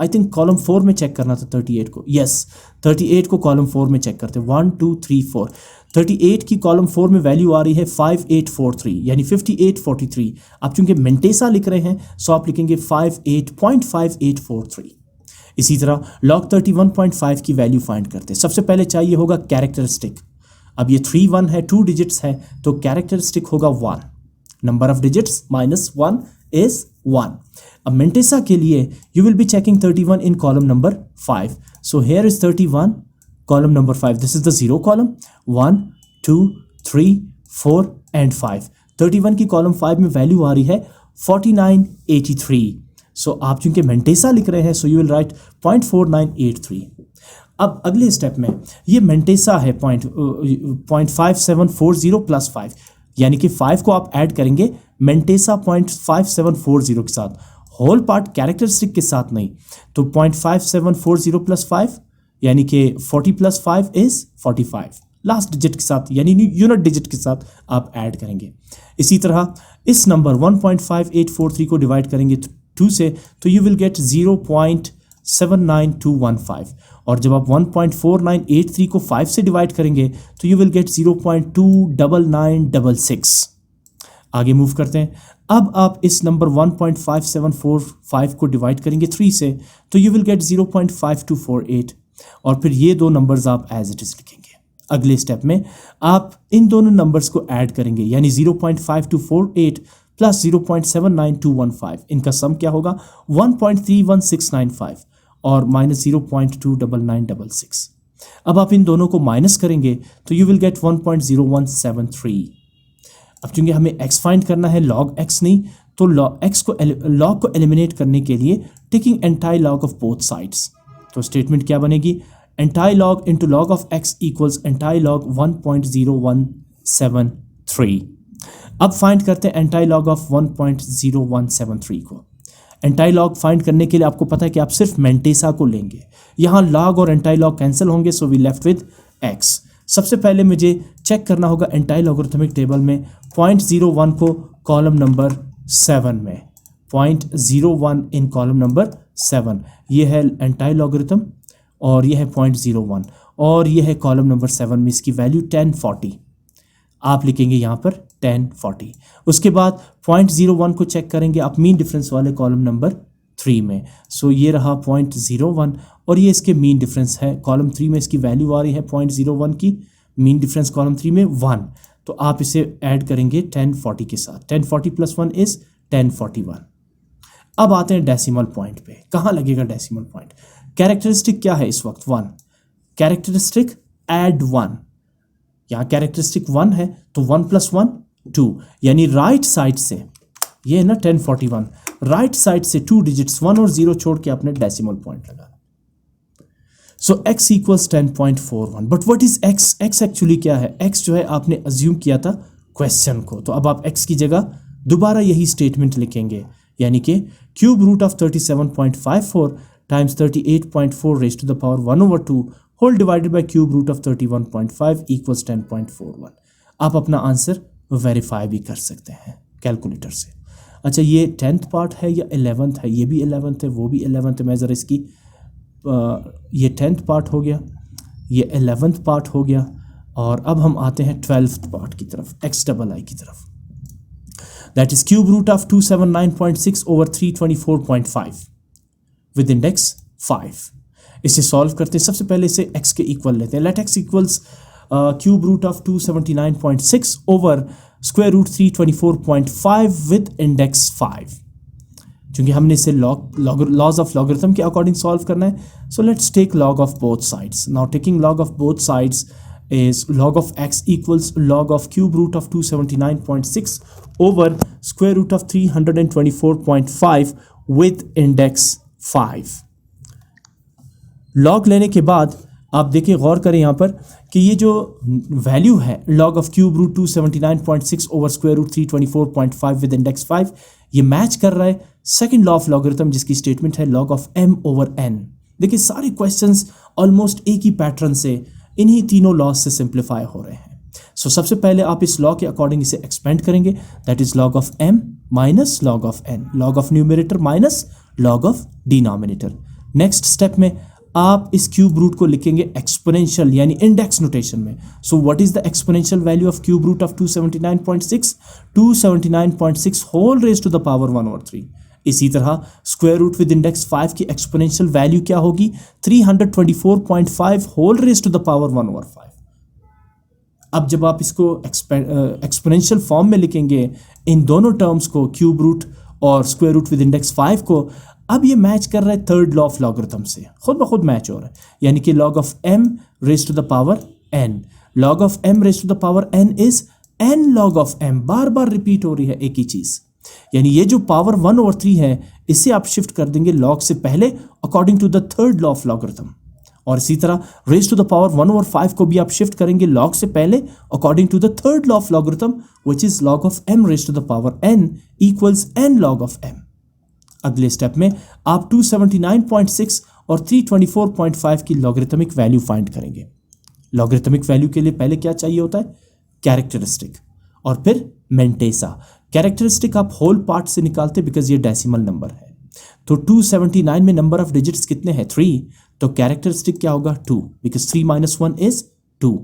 आई थिंक कॉलम 4 में चेक करना था 38 को। यस, 38 को कॉलम 4 में चेक करते हैं, 1 2 3 4। 38 की कॉलम 4 में वैल्यू आ रही है 5843, यानी 5843। आप चूंकि मेंटेसा लिख रहे हैं सो आप लिखेंगे 58.5843। इसी तरह log 31.5 की वैल्यू फाइंड करते हैं। सबसे पहले चाहिए होगा कैरेक्टरिस्टिक। अब ये 3 1 है, 2 डिजिट्स है, तो कैरेक्टरिस्टिक होगा 1। Number of digits -1 is 1। अब मेंटेसा के लिए you will be checking 31 in column number 5। So here is 31 column number 5, this is the 0 column, 1 2 3 4 and 5। 31 की कॉलम 5 में वैल्यू आ रही है 4983। सो आप चूंकि मेंटेसा लिख रहे हैं सो यू विल राइट 0.4983। अब अगले स्टेप में ये मेंटेसा है 0.5740 +5, यानी कि 5 को आप ऐड करेंगे मेंटेसा 0.5740 के साथ, होल पार्ट कैरेक्टरिस्टिक के साथ नहीं। तो 0.5740 +5 यानी कि 40 + 5 इज 45, लास्ट डिजिट के साथ यानी यूनिट डिजिट के साथ आप ऐड करेंगे। इसी तरह इस नंबर 1.5843 को डिवाइड करेंगे 2 से तो यू विल गेट 0.79215, और जब आप 1.4983 को 5 से डिवाइड करेंगे तो यू विल गेट 0.29966। आगे मूव करते हैं। अब आप इस नंबर 1.5745 को डिवाइड करेंगे 3 से तो यू विल गेट 0.5248, और फिर ये दो नंबर्स आप एज इट इज लिखेंगे। अगले स्टेप में आप इन दोनों नंबर्स को ऐड करेंगे, यानी 0.5248 प्लस 0.79215, इनका सम क्या होगा 1.31695 और -0.29966। अब आप इन दोनों को माइनस करेंगे तो यू विल गेट 1.0173। अब चूंकि हमें x फाइंड करना है log x नहीं, तो log को एलिमिनेट करने के लिए taking anti log of both sides. तो स्टेटमेंट क्या बनेगी, anti log into log of x equals anti log 1.0173। अब फाइंड करते हैं एंटाई लॉग ऑफ 1.0173 को। एंटाई लॉग फाइंड करने के लिए आपको पता है कि आप सिर्फ मेंटेसा को लेंगे, यहाँ लॉग और एंटाई लॉग कैंसिल होंगे, so we left with x। सबसे पहले मुझे चेक करना होगा एंटाई लॉगरिथमिक टेबल में 0.01 को कॉलम नंबर 7 में, 0.01 इन कॉलम नंबर 7, ये है एंटाई लॉगरिथम और ये है 0.01, और ये है कॉलम नंबर 7 में इसकी वैल्यू 1040। आप लिखेंगे यहाँ पर 1040। उसके बाद 0.01 को चेक करेंगे आप मीन डिफरेंस वाले कॉलम नंबर 3 में। सो ये रहा 0.01 और ये इसके मीन डिफरेंस है। कॉलम 3 में इसकी वैल्यू आ रही है 0.01 की, मीन डिफरेंस कॉलम 3 में 1। तो आप इसे ऐड करेंगे 1040 के साथ। 1040 प्लस 1 इज 1041। अब आते हैं डेसिमल पॉइंट पे। कहाँ लगेगा डेसिमल पॉइंट? कैरेक्टरिस्टिक क्या है इस वक्त? 1। Characteristic add 1। यहाँ कैरेक्टरिस्टिक 1 है तो 1 प्लस 1 2, यानी राइट साइड से, ये है ना 1041, राइट साइड से 2 डिजिट्स 1 और 0 छोड़ के आपने डेसिमल पॉइंट लगा। सो x equals 10.41। But what is x? x actually क्या है? x जो है आपने अज्यूम किया था क्वेश्चन को, तो अब आप x की जगह दोबारा यही स्टेटमेंट लिखेंगे, यानी कि cube root of 37.54 times 38.4 raise to the power 1/2 whole divided by cube root of 31.5 equals 10.41। आप अपना आंसर वेरीफाई भी कर सकते हैं कैलकुलेटर से। अच्छा, ये 10th पार्ट है या 11th है? ये भी 11th है, वो भी 11th है। मैं ज़रा इसकी ये 10th पार्ट हो गया, ये 11th पार्ट हो गया, और अब हम आते हैं 12th पार्ट की तरफ, XII की तरफ। That is cube root of 279.6 over 324.5 with index 5। इसे सॉल्व करते हैं। सबसे पहले इसे x के इक्वल लेते हैं। Let x equals cube root of 279.6 over square root 324.5 with index 5। क्योंकि हमने इसे लॉज ऑफ लॉगरिथम के अकॉर्डिंग सॉल्व करना है, so let's take log of both sides. Now taking log of both sides is log of x equals log of cube root of 279.6 over square root of 324.5 with index 5। log लेने के बाद आप देखिए, गौर करें यहाँ पर कि ये जो वैल्यू है log of cube root 279.6 over square root 324.5 with index 5, ये मैच कर रहा है सेकंड लॉ ऑफ लॉगरिथम जिसकी स्टेटमेंट है log of m over n। देखिए सारे क्वेश्चंस ऑलमोस्ट एक ही पैटर्न से इन्हीं तीनों लॉज से सिंप्लीफाई हो रहे हैं। सो सबसे पहले आप इस लॉ के अकॉर्डिंग इसे एक्सपेंड करेंगे, that is log of m minus log of n, log of numerator minus log of denominator. Next step में आप इस क्यूब रूट को लिखेंगे एक्सपोनेंशियल यानी इंडेक्स नोटेशन में। So what is the exponential value of cube root of 279.6? 279.6 whole raise to the power 1/3। इसी तरह square root with index 5 की एक्सपोनेंशियल वैल्यू क्या होगी? 324.5 whole raise to the power 1/5। अब जब आप इसको एक्सपोनेंशियल फॉर्म में लिखेंगे इन दोनों टर्म्स को, क्यूब रूट और स्क्वायर रूट विद इंडेक्स 5 को, अब ये मैच कर रहा है थर्ड लॉ ऑफ लॉगरिथम से, खुद ब खुद मैच हो रहा है, यानी कि log of m raise to the power n। log of m raise to the power n is n log of m। बार बार रिपीट हो रही है एक ही चीज, यानी ये जो पावर 1/3 है इसे आप शिफ्ट कर देंगे log से पहले according to the third law of logarithm, और इसी तरह रेज टू द पावर 1/5 को भी आप शिफ्ट करेंगे log से पहले according to the third law of logarithm which is log of m raise to the power n equals n log of m। अगले स्टेप में आप 279.6 और 324.5 की लॉगरिथमिक वैल्यू फाइंड करेंगे। लॉगरिथमिक वैल्यू के लिए पहले क्या चाहिए होता है? कैरेक्टरिस्टिक, और फिर मेंटेसा। कैरेक्टरिस्टिक आप होल पार्ट से निकालते बिकॉज ये डेसिमल नंबर है, तो 279 में नंबर ऑफ डिजिट्स कितने हैं? 3, तो कैरेक्टरिस्टिक क्या होगा? 2, बिकॉज 3 - 1 इज 2।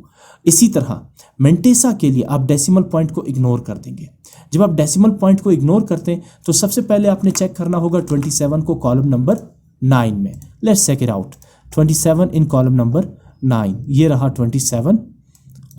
इसी तरह मेंटेसा के लिए आप डेसिमल पॉइंट को इग्नोर कर देंगे। जब आप डेसिमल पॉइंट को इग्नोर करते हैं तो सबसे पहले आपने चेक करना होगा 27 को कॉलम नंबर 9 में। Let's check it out. 27 in column number 9, ये रहा 27,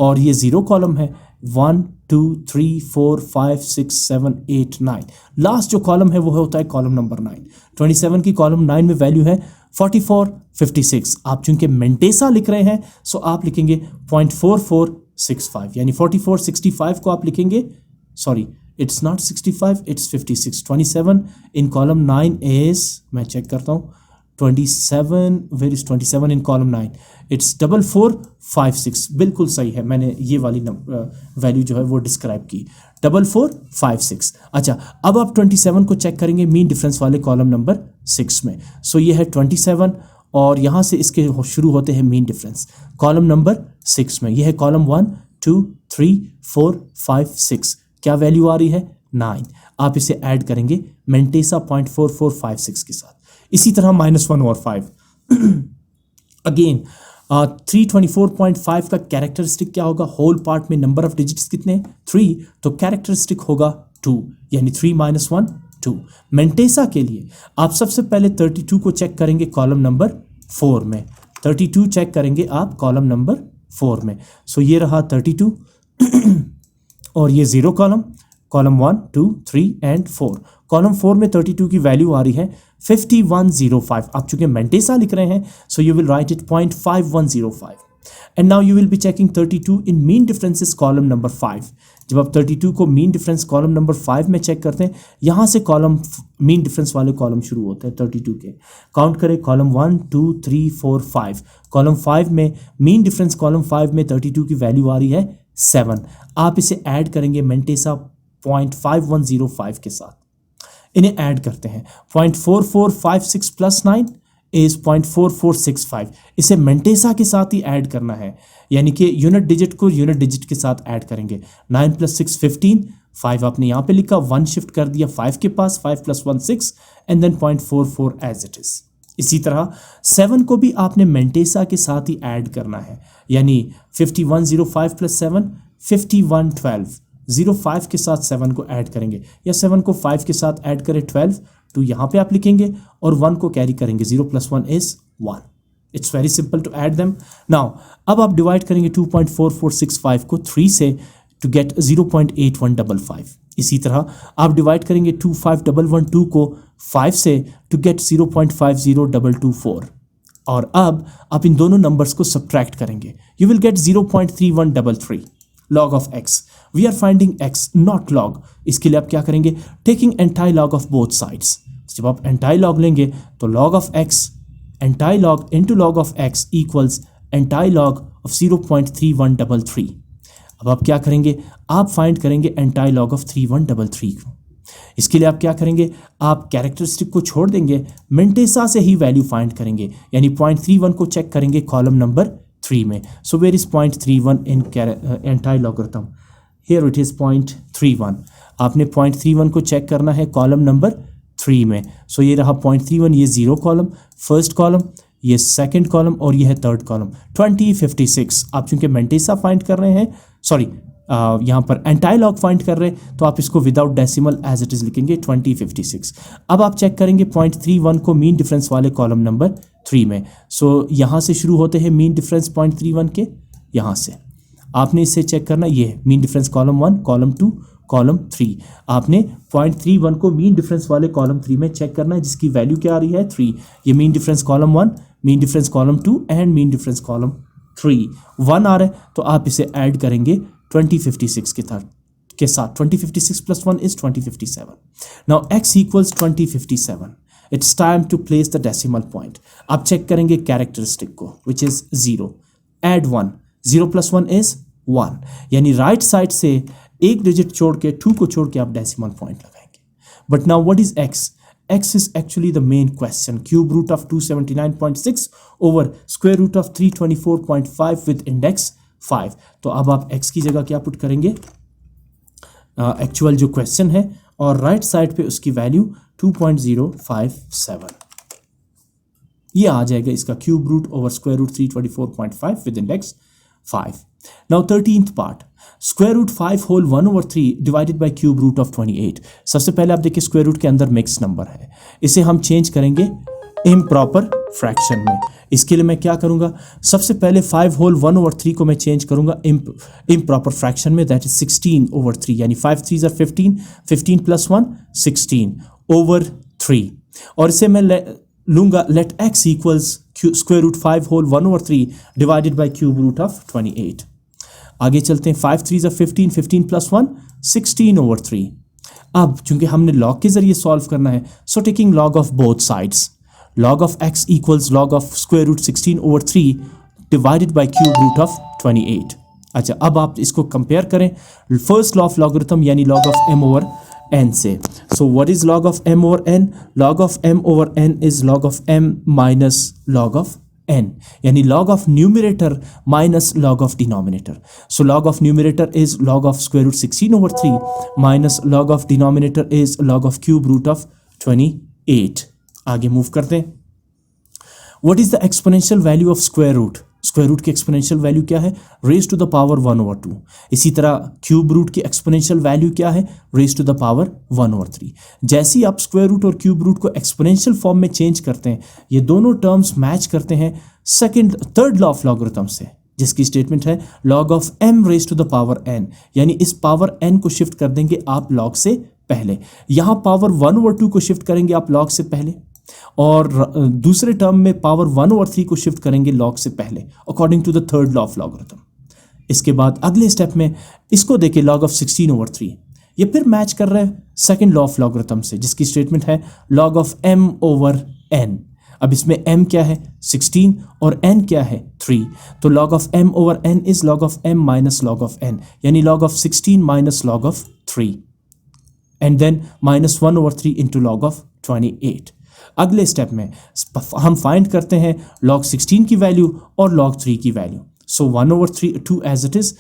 और ये 0 कॉलम है। 1 2 3 4 5 6 7 8 9, लास्ट जो कॉलम है वो होता है कॉलम नंबर 9। 27 की कॉलम 9 में वैल्यू है 44 56। आप चूंकि मेंटेसा लिख रहे हैं सो आप लिखेंगे 0.4465, यानी 44 65 को आप लिखेंगे, sorry it's not 65, it's 56। 27 in column 9 is, मैं चेक करता हूँ, 27, where is 27 in column 9? It's 4456। बिल्कुल सही है, मैंने ये वाली वैल्यू जो है वो डिस्क्राइब की, 4456। अच्छा, अब आप 27 को चेक करेंगे मीन डिफरेंस वाले कॉलम नंबर 6 में। सो ये है 27, और यहाँ से इसके शुरू होते हैं मीन डिफरेंस कॉलम नंबर 6 में। ये है कॉलम 1 2 3 4 5 6। क्या वैल्यू आ रही है? 9। आप इसे ऐड करेंगे मेंटेसा 0.4456 के साथ। इसी तरह -1 और 5 अगेन 324.5 का कैरेक्टरिस्टिक क्या होगा? होल पार्ट में नंबर ऑफ डिजिट्स कितने? 3, तो कैरेक्टरिस्टिक होगा 2, यानी 3 - 1 2। मेंटेसा के लिए आप सबसे पहले 32 को चेक करेंगे कॉलम नंबर 4 में। 32 चेक करेंगे आप कॉलम नंबर 4 में। सो ये रहा 32 और ये 0 कॉलम 1 2 3 एंड 4। कॉलम 4 में 32 की वैल्यू आ रही है 5105। आप चूंकि मेंटेसा लिख रहे हैं so you will write it 0.5105 and now you will be checking 32 in mean differences column number 5। जब आप 32 को मीन डिफरेंस कॉलम नंबर 5 में चेक करते हैं, यहाँ से कॉलम मीन डिफरेंस वाले कॉलम शुरू होते हैं 32 के। काउंट करें कॉलम 1 2 3 4 5। कॉलम 5 में मीन डिफरेंस कॉलम 5 में 32 की वैल्यू आ रही है 7। आप इसे ऐड करेंगे मेंटेसा 0.5105 के साथ। इन्हें ऐड करते हैं 0.4456 प्लस 9 इज 0.4465। इसे मेंटेसा के साथ ही ऐड करना है, यानी कि यूनिट डिजिट को यूनिट डिजिट के साथ ऐड करेंगे। 9 + 6 15। 5 आपने यहाँ पे लिखा, 1 शिफ्ट कर दिया 5 के पास, 5 + 1 6 and then 0.44 as it is. इसी तरह 7 को भी आपने मेंटेसा के साथ ही ऐड करना है, यानी 5105 + 7 5112। 05 के साथ 7 को ऐड करेंगे, या 7 को 5 के साथ ऐड करें 12। 2 यहाँ पे आप लिखेंगे और 1 को कैरी करेंगे। 0 + 1 is 1। It's very simple to add them. Now अब आप डिवाइड करेंगे 2.4465 को 3 से टू गेट 0.8155। इसी तरह आप डिवाइड करेंगे 25112 को 5 से टू गेट 0.50224। और अब आप इन दोनों नंबर्स को सब्ट्रैक्ट करेंगे, you will gate 0.3133 log of x। we are finding x not log। इसके लिए आप क्या करेंगे, taking anti log of both sides. जब आप एंटाई लॉग लेंगे तो log of x anti log into log of x equals anti log of 0.3133। अब आप क्या करेंगे, आप फाइंड करेंगे एंटाई लॉग ऑफ 3133 को। इसके लिए आप क्या करेंगे, आप कैरेक्टरिस्टिक को छोड़ देंगे, मेंटेसा से ही वैल्यू फाइंड करेंगे, यानी 0.31 को चेक करेंगे कॉलम नंबर 3 में। So where is 0.31 in anti logarithm? Here it is 0.31। आपने 0.31 को चेक करना है कॉलम नंबर 3 में। सो ये रहा 0.31, ये 0 कॉलम, फर्स्ट कॉलम, ये सेकंड कॉलम और ये है थर्ड कॉलम। 2056 आप चूंकि मेंटेसा फाइंड कर रहे हैं, सॉरी यहाँ पर एंटाई लॉग फाइंड कर रहे हैं, तो आप इसको without decimal as it is लिखेंगे 2056। अब आप चेक करेंगे 0.31 को मीन डिफरेंस वाले कॉलम नंबर 3 में। सो यहाँ से शुरू होते हैं मीन डिफरेंस 0.31 के, यहाँ से आपने इसे चेक करना, ये mean difference column 1 column 2 column 3। आपने 0.31 को मीन डिफरेंस वाले कॉलम 3 में चेक करना है, जिसकी वैल्यू क्या आ रही है 3। ये mean difference column 1, mean difference column 2 and mean difference column 3 1 आ रहा है, तो आप इसे ऐड करेंगे 2056 के साथ। 2056 + 1 is 2057। Now x equals 2057। It's time to place the decimal point। आप चेक करेंगे कैरेक्टरिस्टिक को which is 0। Add 1। 0 + 1 is 1, यानी राइट साइड से एक डिजिट छोड़ के 2 को छोड़ के आप डेसिमल पॉइंट लगाएंगे। But now what is x? x is actually the main question। cube root of 279.6 over square root of 324.5 with index 5। तो अब आप x की जगह क्या पुट करेंगे, एक्चुअल जो क्वेश्चन है, और राइट साइड पे उसकी वैल्यू 2.057 ये आ जाएगा इसका cube root over square root 324.5 with index 5। Now 13th part, square root 5 whole 1 over 3 divided by cube root of 28। सबसे पहले आप देखिए स्क्वायर रूट के अंदर मिक्स नंबर है, इसे हम चेंज करेंगे इम्प्रॉपर फ्रैक्शन में। इसके लिए मैं क्या करूंगा, सबसे पहले 5 होल 1 over 3 को मैं चेंज करूंगा इम्प्रॉपर फ्रैक्शन में, दैट इज 16 over 3, यानी 5 3s are 15, 15 + 1 16 over 3। और इसे मैं लूंगा let x equals square root 5 whole 1 over 3 divided by cube root of 28। आगे चलते हैं, 5 3s are 15, 15 + 1 16 over 3। अब चूंकि हमने लॉग के जरिए सॉल्व करना है, सो taking log of both sides, log of x equals log of square root 16 over 3 divided by cube root of 28। अच्छा, अब आप इसको कंपेयर करें फर्स्ट लॉ ऑफ लॉगरिथम यानी log of m over n से। so what is log of m over n? log of m over n is log of m minus log of n, यानी log of numerator minus log of denominator। so log of numerator is log of square root 16 over 3 minus log of denominator is log of cube root of 28। आगे move करते हैं, what is the exponential value of square root? Square root की exponential value क्या है, raise to the power 1/2। इसी तरह cube root की exponential value क्या है, रेज टू द पावर 1/3। जैसे ही आप स्क्वायर रूट और क्यूब रूट को एक्सपोनेंशियल फॉर्म में चेंज करते हैं, ये दोनों टर्म्स मैच करते हैं थर्ड लॉ ऑफ लॉगरिथम से, जिसकी स्टेटमेंट है log of m raise to the power n, यानी इस पावर n को शिफ्ट कर देंगे आप लॉग से पहले, यहां पावर 1/2 को शिफ्ट करेंगे आप लॉग से पहले, और दूसरे टर्म में पावर 1/3 को शिफ्ट करेंगे लॉग से पहले according to the third law of logarithm. इसके बाद अगले स्टेप में इसको देखिए लॉग ऑफ 16/3, ये फिर मैच कर रहा है सेकंड लॉ ऑफ लॉगरिथम से, जिसकी स्टेटमेंट है लॉग ऑफ m/n। अब इसमें m क्या है 16 और n क्या है 3, तो log of m/n is log of m minus log of n, यानी log of 16 minus log of 3 and then minus 1/3 into log of 28। अगले स्टेप में हम फाइंड करते हैं log 16 की वैल्यू और log 3 की value. So 1/2 as it is.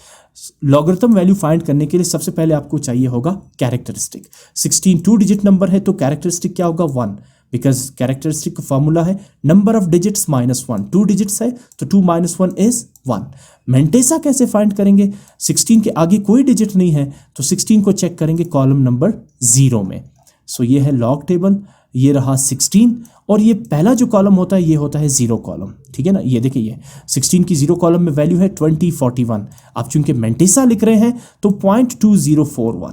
Logarithm value find करने के लिए सबसे पहले आपको चाहिए होगा कैरेक्टरिस्टिक। 16 2 डिजिट नंबर है तो कैरेक्टरिस्टिक क्या होगा 1, बिकॉज कैरेक्टरिस्टिक का फॉर्मूला है नंबर ऑफ डिजिट्स -1। 2 डिजिट्स है तो 2 - 1 इज 1। मेंटेसा कैसे फाइंड करेंगे, 16 के आगे कोई डिजिट नहीं है तो 16 को चेक करेंगे कॉलम नंबर 0 में। सो ये है लॉग टेबल, ये रहा 16 और ये पहला जो कॉलम होता है ये होता है 0 कॉलम, ठीक है ना। ये देखिए ये 16 की 0 कॉलम में वैल्यू है 2041, आप चूंकि मेंटेसा लिख रहे हैं तो 0.2041।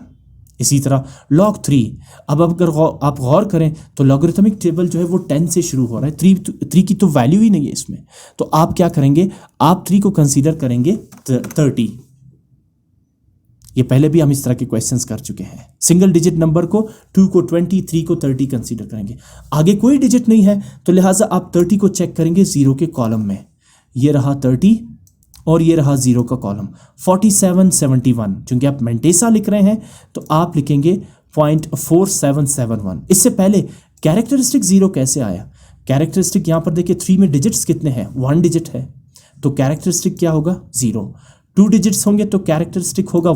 इसी तरह log 3, अब अगर आप गौर करें तो लॉगरिथमिक टेबल जो है वो 10 से शुरू हो रहा है, 3 की तो वैल्यू ही नहीं है इसमें, तो आप क्या करेंगे, आप 3 को कंसीडर करेंगे 30। ये पहले भी हम इस तरह के क्वेश्चंस कर चुके हैं। सिंगल डिजिट नंबर को 2 को 20, 3 को 30 कंसीडर करेंगे। आगे कोई डिजिट नहीं है तो लिहाजा आप 30 को चेक करेंगे 0 के कॉलम में, ये रहा 30 और ये रहा 0 का कॉलम 47 71। चूंकि आप मेंटेसा लिख रहे हैं तो आप लिखेंगे 0.4771। इससे पहले कैरेक्टरिस्टिक 0 कैसे आया, कैरेक्टरिस्टिक यहाँ पर देखिए 3 में डिजिट्स कितने हैं, 1 डिजिट है तो कैरेक्टरिस्टिक क्या होगा 0। 2 डिजिट्स होंगे तो कैरेक्टरिस्टिक होगा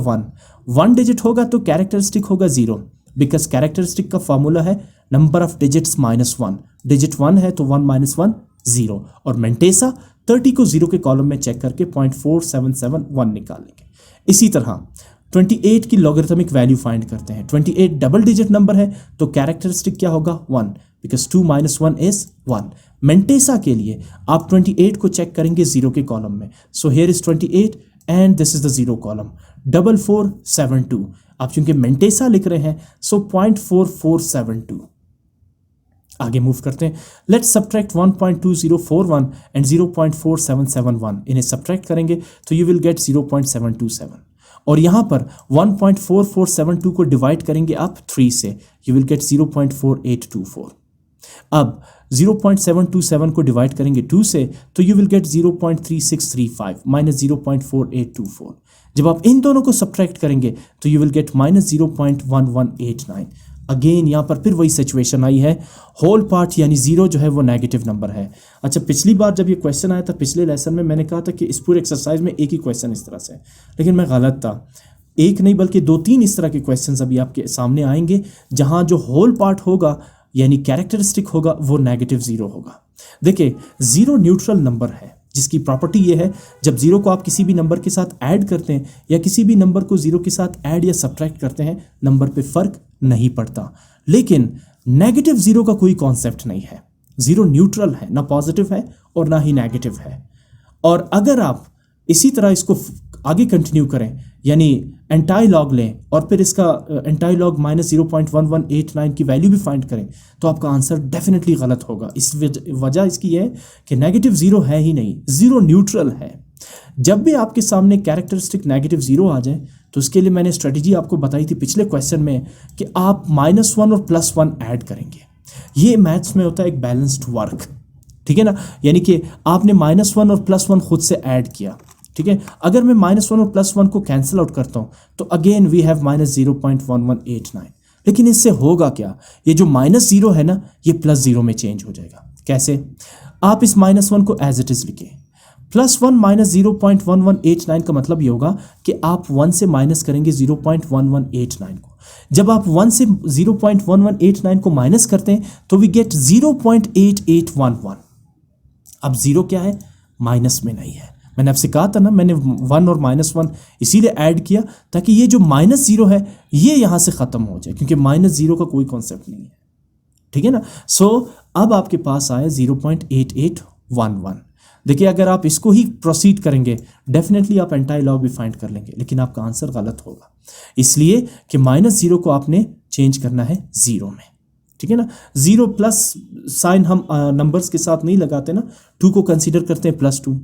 1 डिजिट होगा तो कैरेक्टरिस्टिक होगा 0, बिकॉज कैरेक्टरिस्टिक का फॉर्मूला है नंबर ऑफ डिजिट्स -1। डिजिट 1 है तो 1 - 1 0, और मेंटेसा 30 को 0 के कॉलम में चेक करके 0.4771 निकाल लेंगे। इसी तरह 28 की लॉगरिथमिक वैल्यू फाइंड करते हैं। 28 डबल डिजिट नंबर है तो कैरेक्टरिस्टिक क्या होगा 1, बिकॉज 2 - 1 इज 1। मेंटेसा के लिए आप 28 को चेक करेंगे 0 के कॉलम में, so here is 28 and this is the 0 column 4472। आप चूंकि मेंटेसा लिख रहे हैं सो 0.4472। आगे मूव करते हैं। Let's subtract 1.2041 and 0.4771। इन्हें सब्ट्रैक्ट करेंगे तो यू विल गेट 0.727, और यहाँ पर 1.4472 को डिवाइड करेंगे आप 3 से, यू विल गेट 0.4824। अब 0.727 को डिवाइड करेंगे 2 से तो यू विल गेट 0.3635 माइनस 0.4824। जब आप इन दोनों को सब्ट्रैक्ट करेंगे तो यू विल गेट -0.1189। अगेन यहाँ पर फिर वही सिचुएशन आई है, होल पार्ट यानी 0 जो है वो नेगेटिव नंबर है। अच्छा, पिछली बार जब ये क्वेश्चन आया था पिछले लेसन में मैंने कहा था कि इस पूरे एक्सरसाइज में एक ही क्वेश्चन इस तरह से, लेकिन मैं गलत था। एक नहीं बल्कि 2-3 इस तरह के क्वेश्चंस अभी आपके सामने आएंगे जहाँ जो होल पार्ट होगा यानी कैरेक्टरिस्टिक होगा वो -0 होगा। देखिए 0 न्यूट्रल नंबर है जिसकी प्रॉपर्टी ये है जब 0 को आप किसी भी नंबर के साथ ऐड करते हैं या किसी भी नंबर को 0 के साथ ऐड या सब्ट्रैक्ट करते हैं नंबर पे फर्क नहीं पड़ता। लेकिन -0 का कोई कॉन्सेप्ट नहीं है, 0 न्यूट्रल है, ना पॉजिटिव है और ना ही नेगेटिव है। और अगर आप इसी तरह इसको आगे कंटिन्यू करें यानी एंटाई लॉग लें और फिर इसका एंटाई लॉग -0.1189 की वैल्यू भी फाइंड करें तो आपका आंसर डेफिनेटली गलत होगा। इस वजह इसकी है कि -0 है ही नहीं, 0 न्यूट्रल है। जब भी आपके सामने कैरेक्टरिस्टिक -0 आ जाए तो उसके लिए मैंने स्ट्रेटजी आपको बताई थी पिछले क्वेश्चन में कि आप -1 और +1 ऐड करेंगे। ये मैथ्स में होता है एक बैलेंस्ड वर्क, ठीक है ना, यानी कि आपने -1 और +1 खुद से ऐड किया, ठीक है। अगर मैं -1 और +1 को कैंसिल आउट करता हूं तो अगेन वी हैव -0.1189। लेकिन इससे होगा क्या, ये जो -0 है ना ये +0 में चेंज हो जाएगा। कैसे, आप इस -1 को एज इट इज लिखें, +1 - 0.1189 का मतलब ये होगा कि आप 1 से माइनस करेंगे 0.1189 को। जब आप 1 से 0.1189 को माइनस करते हैं तो वी गेट 0.8811। अब 0 क्या है, माइनस में नहीं है। मैंने आपसे कहा था ना, मैंने 1 और -1 इसीलिए ऐड किया ताकि ये जो -0 है ये यहाँ से ख़त्म हो जाए, क्योंकि -0 का कोई कॉन्सेप्ट नहीं है, ठीक है ना। सो अब आपके पास आया 0.8811। देखिए अगर आप इसको ही प्रोसीड करेंगे डेफिनेटली आप एंटाई लॉग भी फाइंड कर लेंगे, लेकिन आपका आंसर गलत होगा, इसलिए कि -0 को आपने चेंज करना है 0 में, ठीक है ना। 0 प्लस साइन हम नंबर्स के साथ नहीं लगाते ना, 2 को कंसीडर करते हैं +2,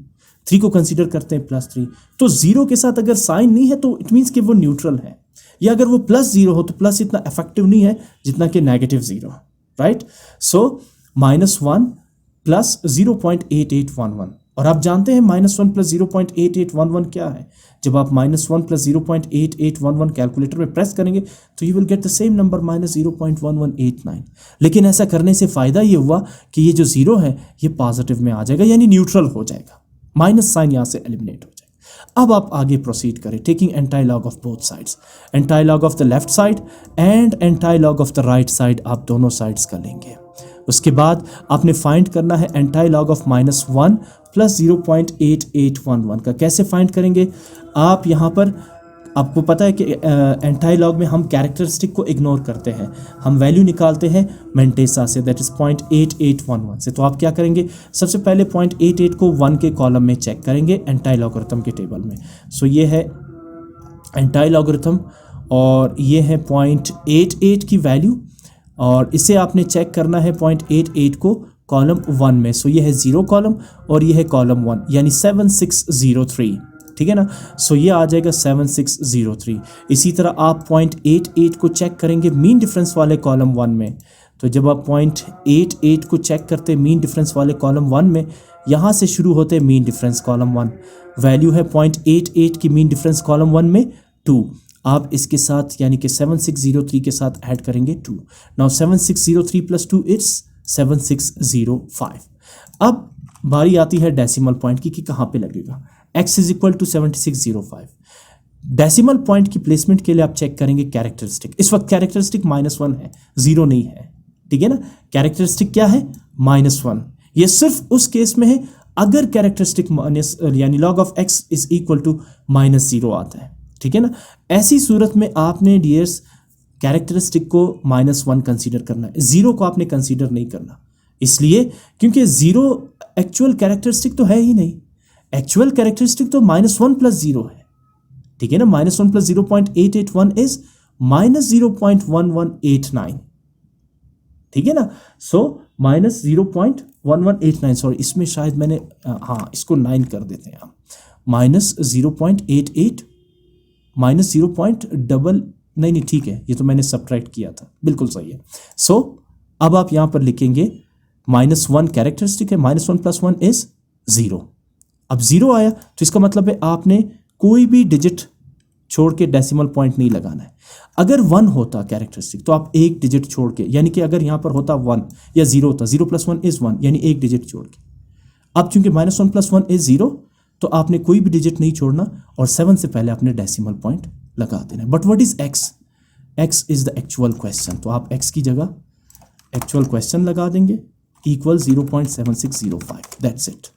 3 को कंसीडर करते हैं +3, तो 0 के साथ अगर साइन नहीं है तो इट मीन्स कि वो न्यूट्रल है, या अगर वो +0 हो तो प्लस इतना इफेक्टिव नहीं है जितना कि -0, राइट। सो -1 प्लस 0.8811, और आप जानते हैं -1 प्लस 0.8811 क्या है। जब आप -1 प्लस 0.8811 कैलकुलेटर में प्रेस करेंगे तो you will get the same number -0.1189। लेकिन ऐसा करने से फ़ायदा ये हुआ कि ये जो 0 है ये पॉजिटिव में आ जाएगा, यानी न्यूट्रल हो जाएगा, माइनस साइन यहाँ से एलिमिनेट हो जाएगा। अब आप आगे प्रोसीड करें, taking anti log of both sides, anti log of the left side and anti log of the right side, आप दोनों साइड्स का लेंगे। उसके बाद आपने फाइंड करना है एंटाई लॉग ऑफ -1 प्लस 0.8811 का। कैसे फाइंड करेंगे आप, यहाँ पर आपको पता है कि एंटाई लॉग में हम कैरेक्टरिस्टिक को इग्नोर करते हैं, हम वैल्यू निकालते हैं मेंटेसा से, दैट इज़ 0.8811 से। तो आप क्या करेंगे, सबसे पहले 0.88 को 1 के कॉलम में चेक करेंगे एंटाई लॉगरिथम के टेबल में। सो ये है एंटाई लॉगरिथम और ये है 0.88 की वैल्यू, और इसे आपने चेक करना है 0.88 को कॉलम 1 में। सो ये है 0 कॉलम और ये है कॉलम 1, यानी 7603, ठीक है ना। सो ये आ जाएगा 7603। इसी तरह आप 0.88 को चेक करेंगे मीन डिफरेंस वाले कॉलम 1 में। तो जब आप 0.88 को चेक करते हैं मीन डिफरेंस वाले कॉलम 1 में, यहाँ से शुरू होते हैं मीन डिफरेंस कॉलम 1, वैल्यू है 0.88 की मीन डिफरेंस कॉलम 1 में 2। आप इसके साथ यानी कि 7603 के साथ ऐड करेंगे 2। Now 7603 plus 2 it's 7605। अब बारी आती है डेसिमल पॉइंट की कि कहाँ पे लगेगा। x is equal to 7605। Decimal point की प्लेसमेंट के लिए आप चेक करेंगे कैरेक्टरिस्टिक। इस वक्त कैरेक्टरिस्टिक -1 है, 0 नहीं है, ठीक है ना। कैरेक्टरिस्टिक क्या है, -1। ये सिर्फ उस केस में है अगर कैरेक्टरिस्टिक माइनस यानी log of x is equal to -0 आता है, ठीक है ना। ऐसी सूरत में आपने डियर्स कैरेक्टरिस्टिक को -1 कंसीडर करना है, 0 को आपने कंसीडर नहीं करना, इसलिए क्योंकि 0 एक्चुअल कैरेक्टरिस्टिक तो है ही नहीं। एक्चुअल कैरेक्टरिस्टिक तो -1 प्लस 0 है, ठीक है ना। -1 प्लस 0.881 इज -0.1189, ठीक है ना। सो -0.1189, सॉरी इसमें शायद मैंने हाँ इसको 9 कर देते हैं हम, -0.88 -0. नहीं ठीक है, ये तो मैंने सब्ट्रैक्ट किया था, बिल्कुल सही है। सो अब आप यहां पर लिखेंगे -1 कैरेक्टरिस्टिक है, -1 प्लस 1 इज 0। अब 0 आया तो इसका मतलब है आपने कोई भी डिजिट छोड़ के डेसिमल पॉइंट नहीं लगाना है। अगर 1 होता कैरेक्टरिस्टिक तो आप एक डिजिट छोड़ के, यानी कि अगर यहां पर होता 1 या 0 होता, 0 प्लस 1 इज 1, यानी एक डिजिट छोड़ के। अब चूंकि -1 प्लस 1 इज 0 तो आपने कोई भी डिजिट नहीं छोड़ना और 7 से पहले आपने डेसिमल पॉइंट लगा देना। But what is x? x is the actual question, तो आप x की जगह एक्चुअल क्वेश्चन लगा देंगे इक्वल 0.7605, दैट्स इट।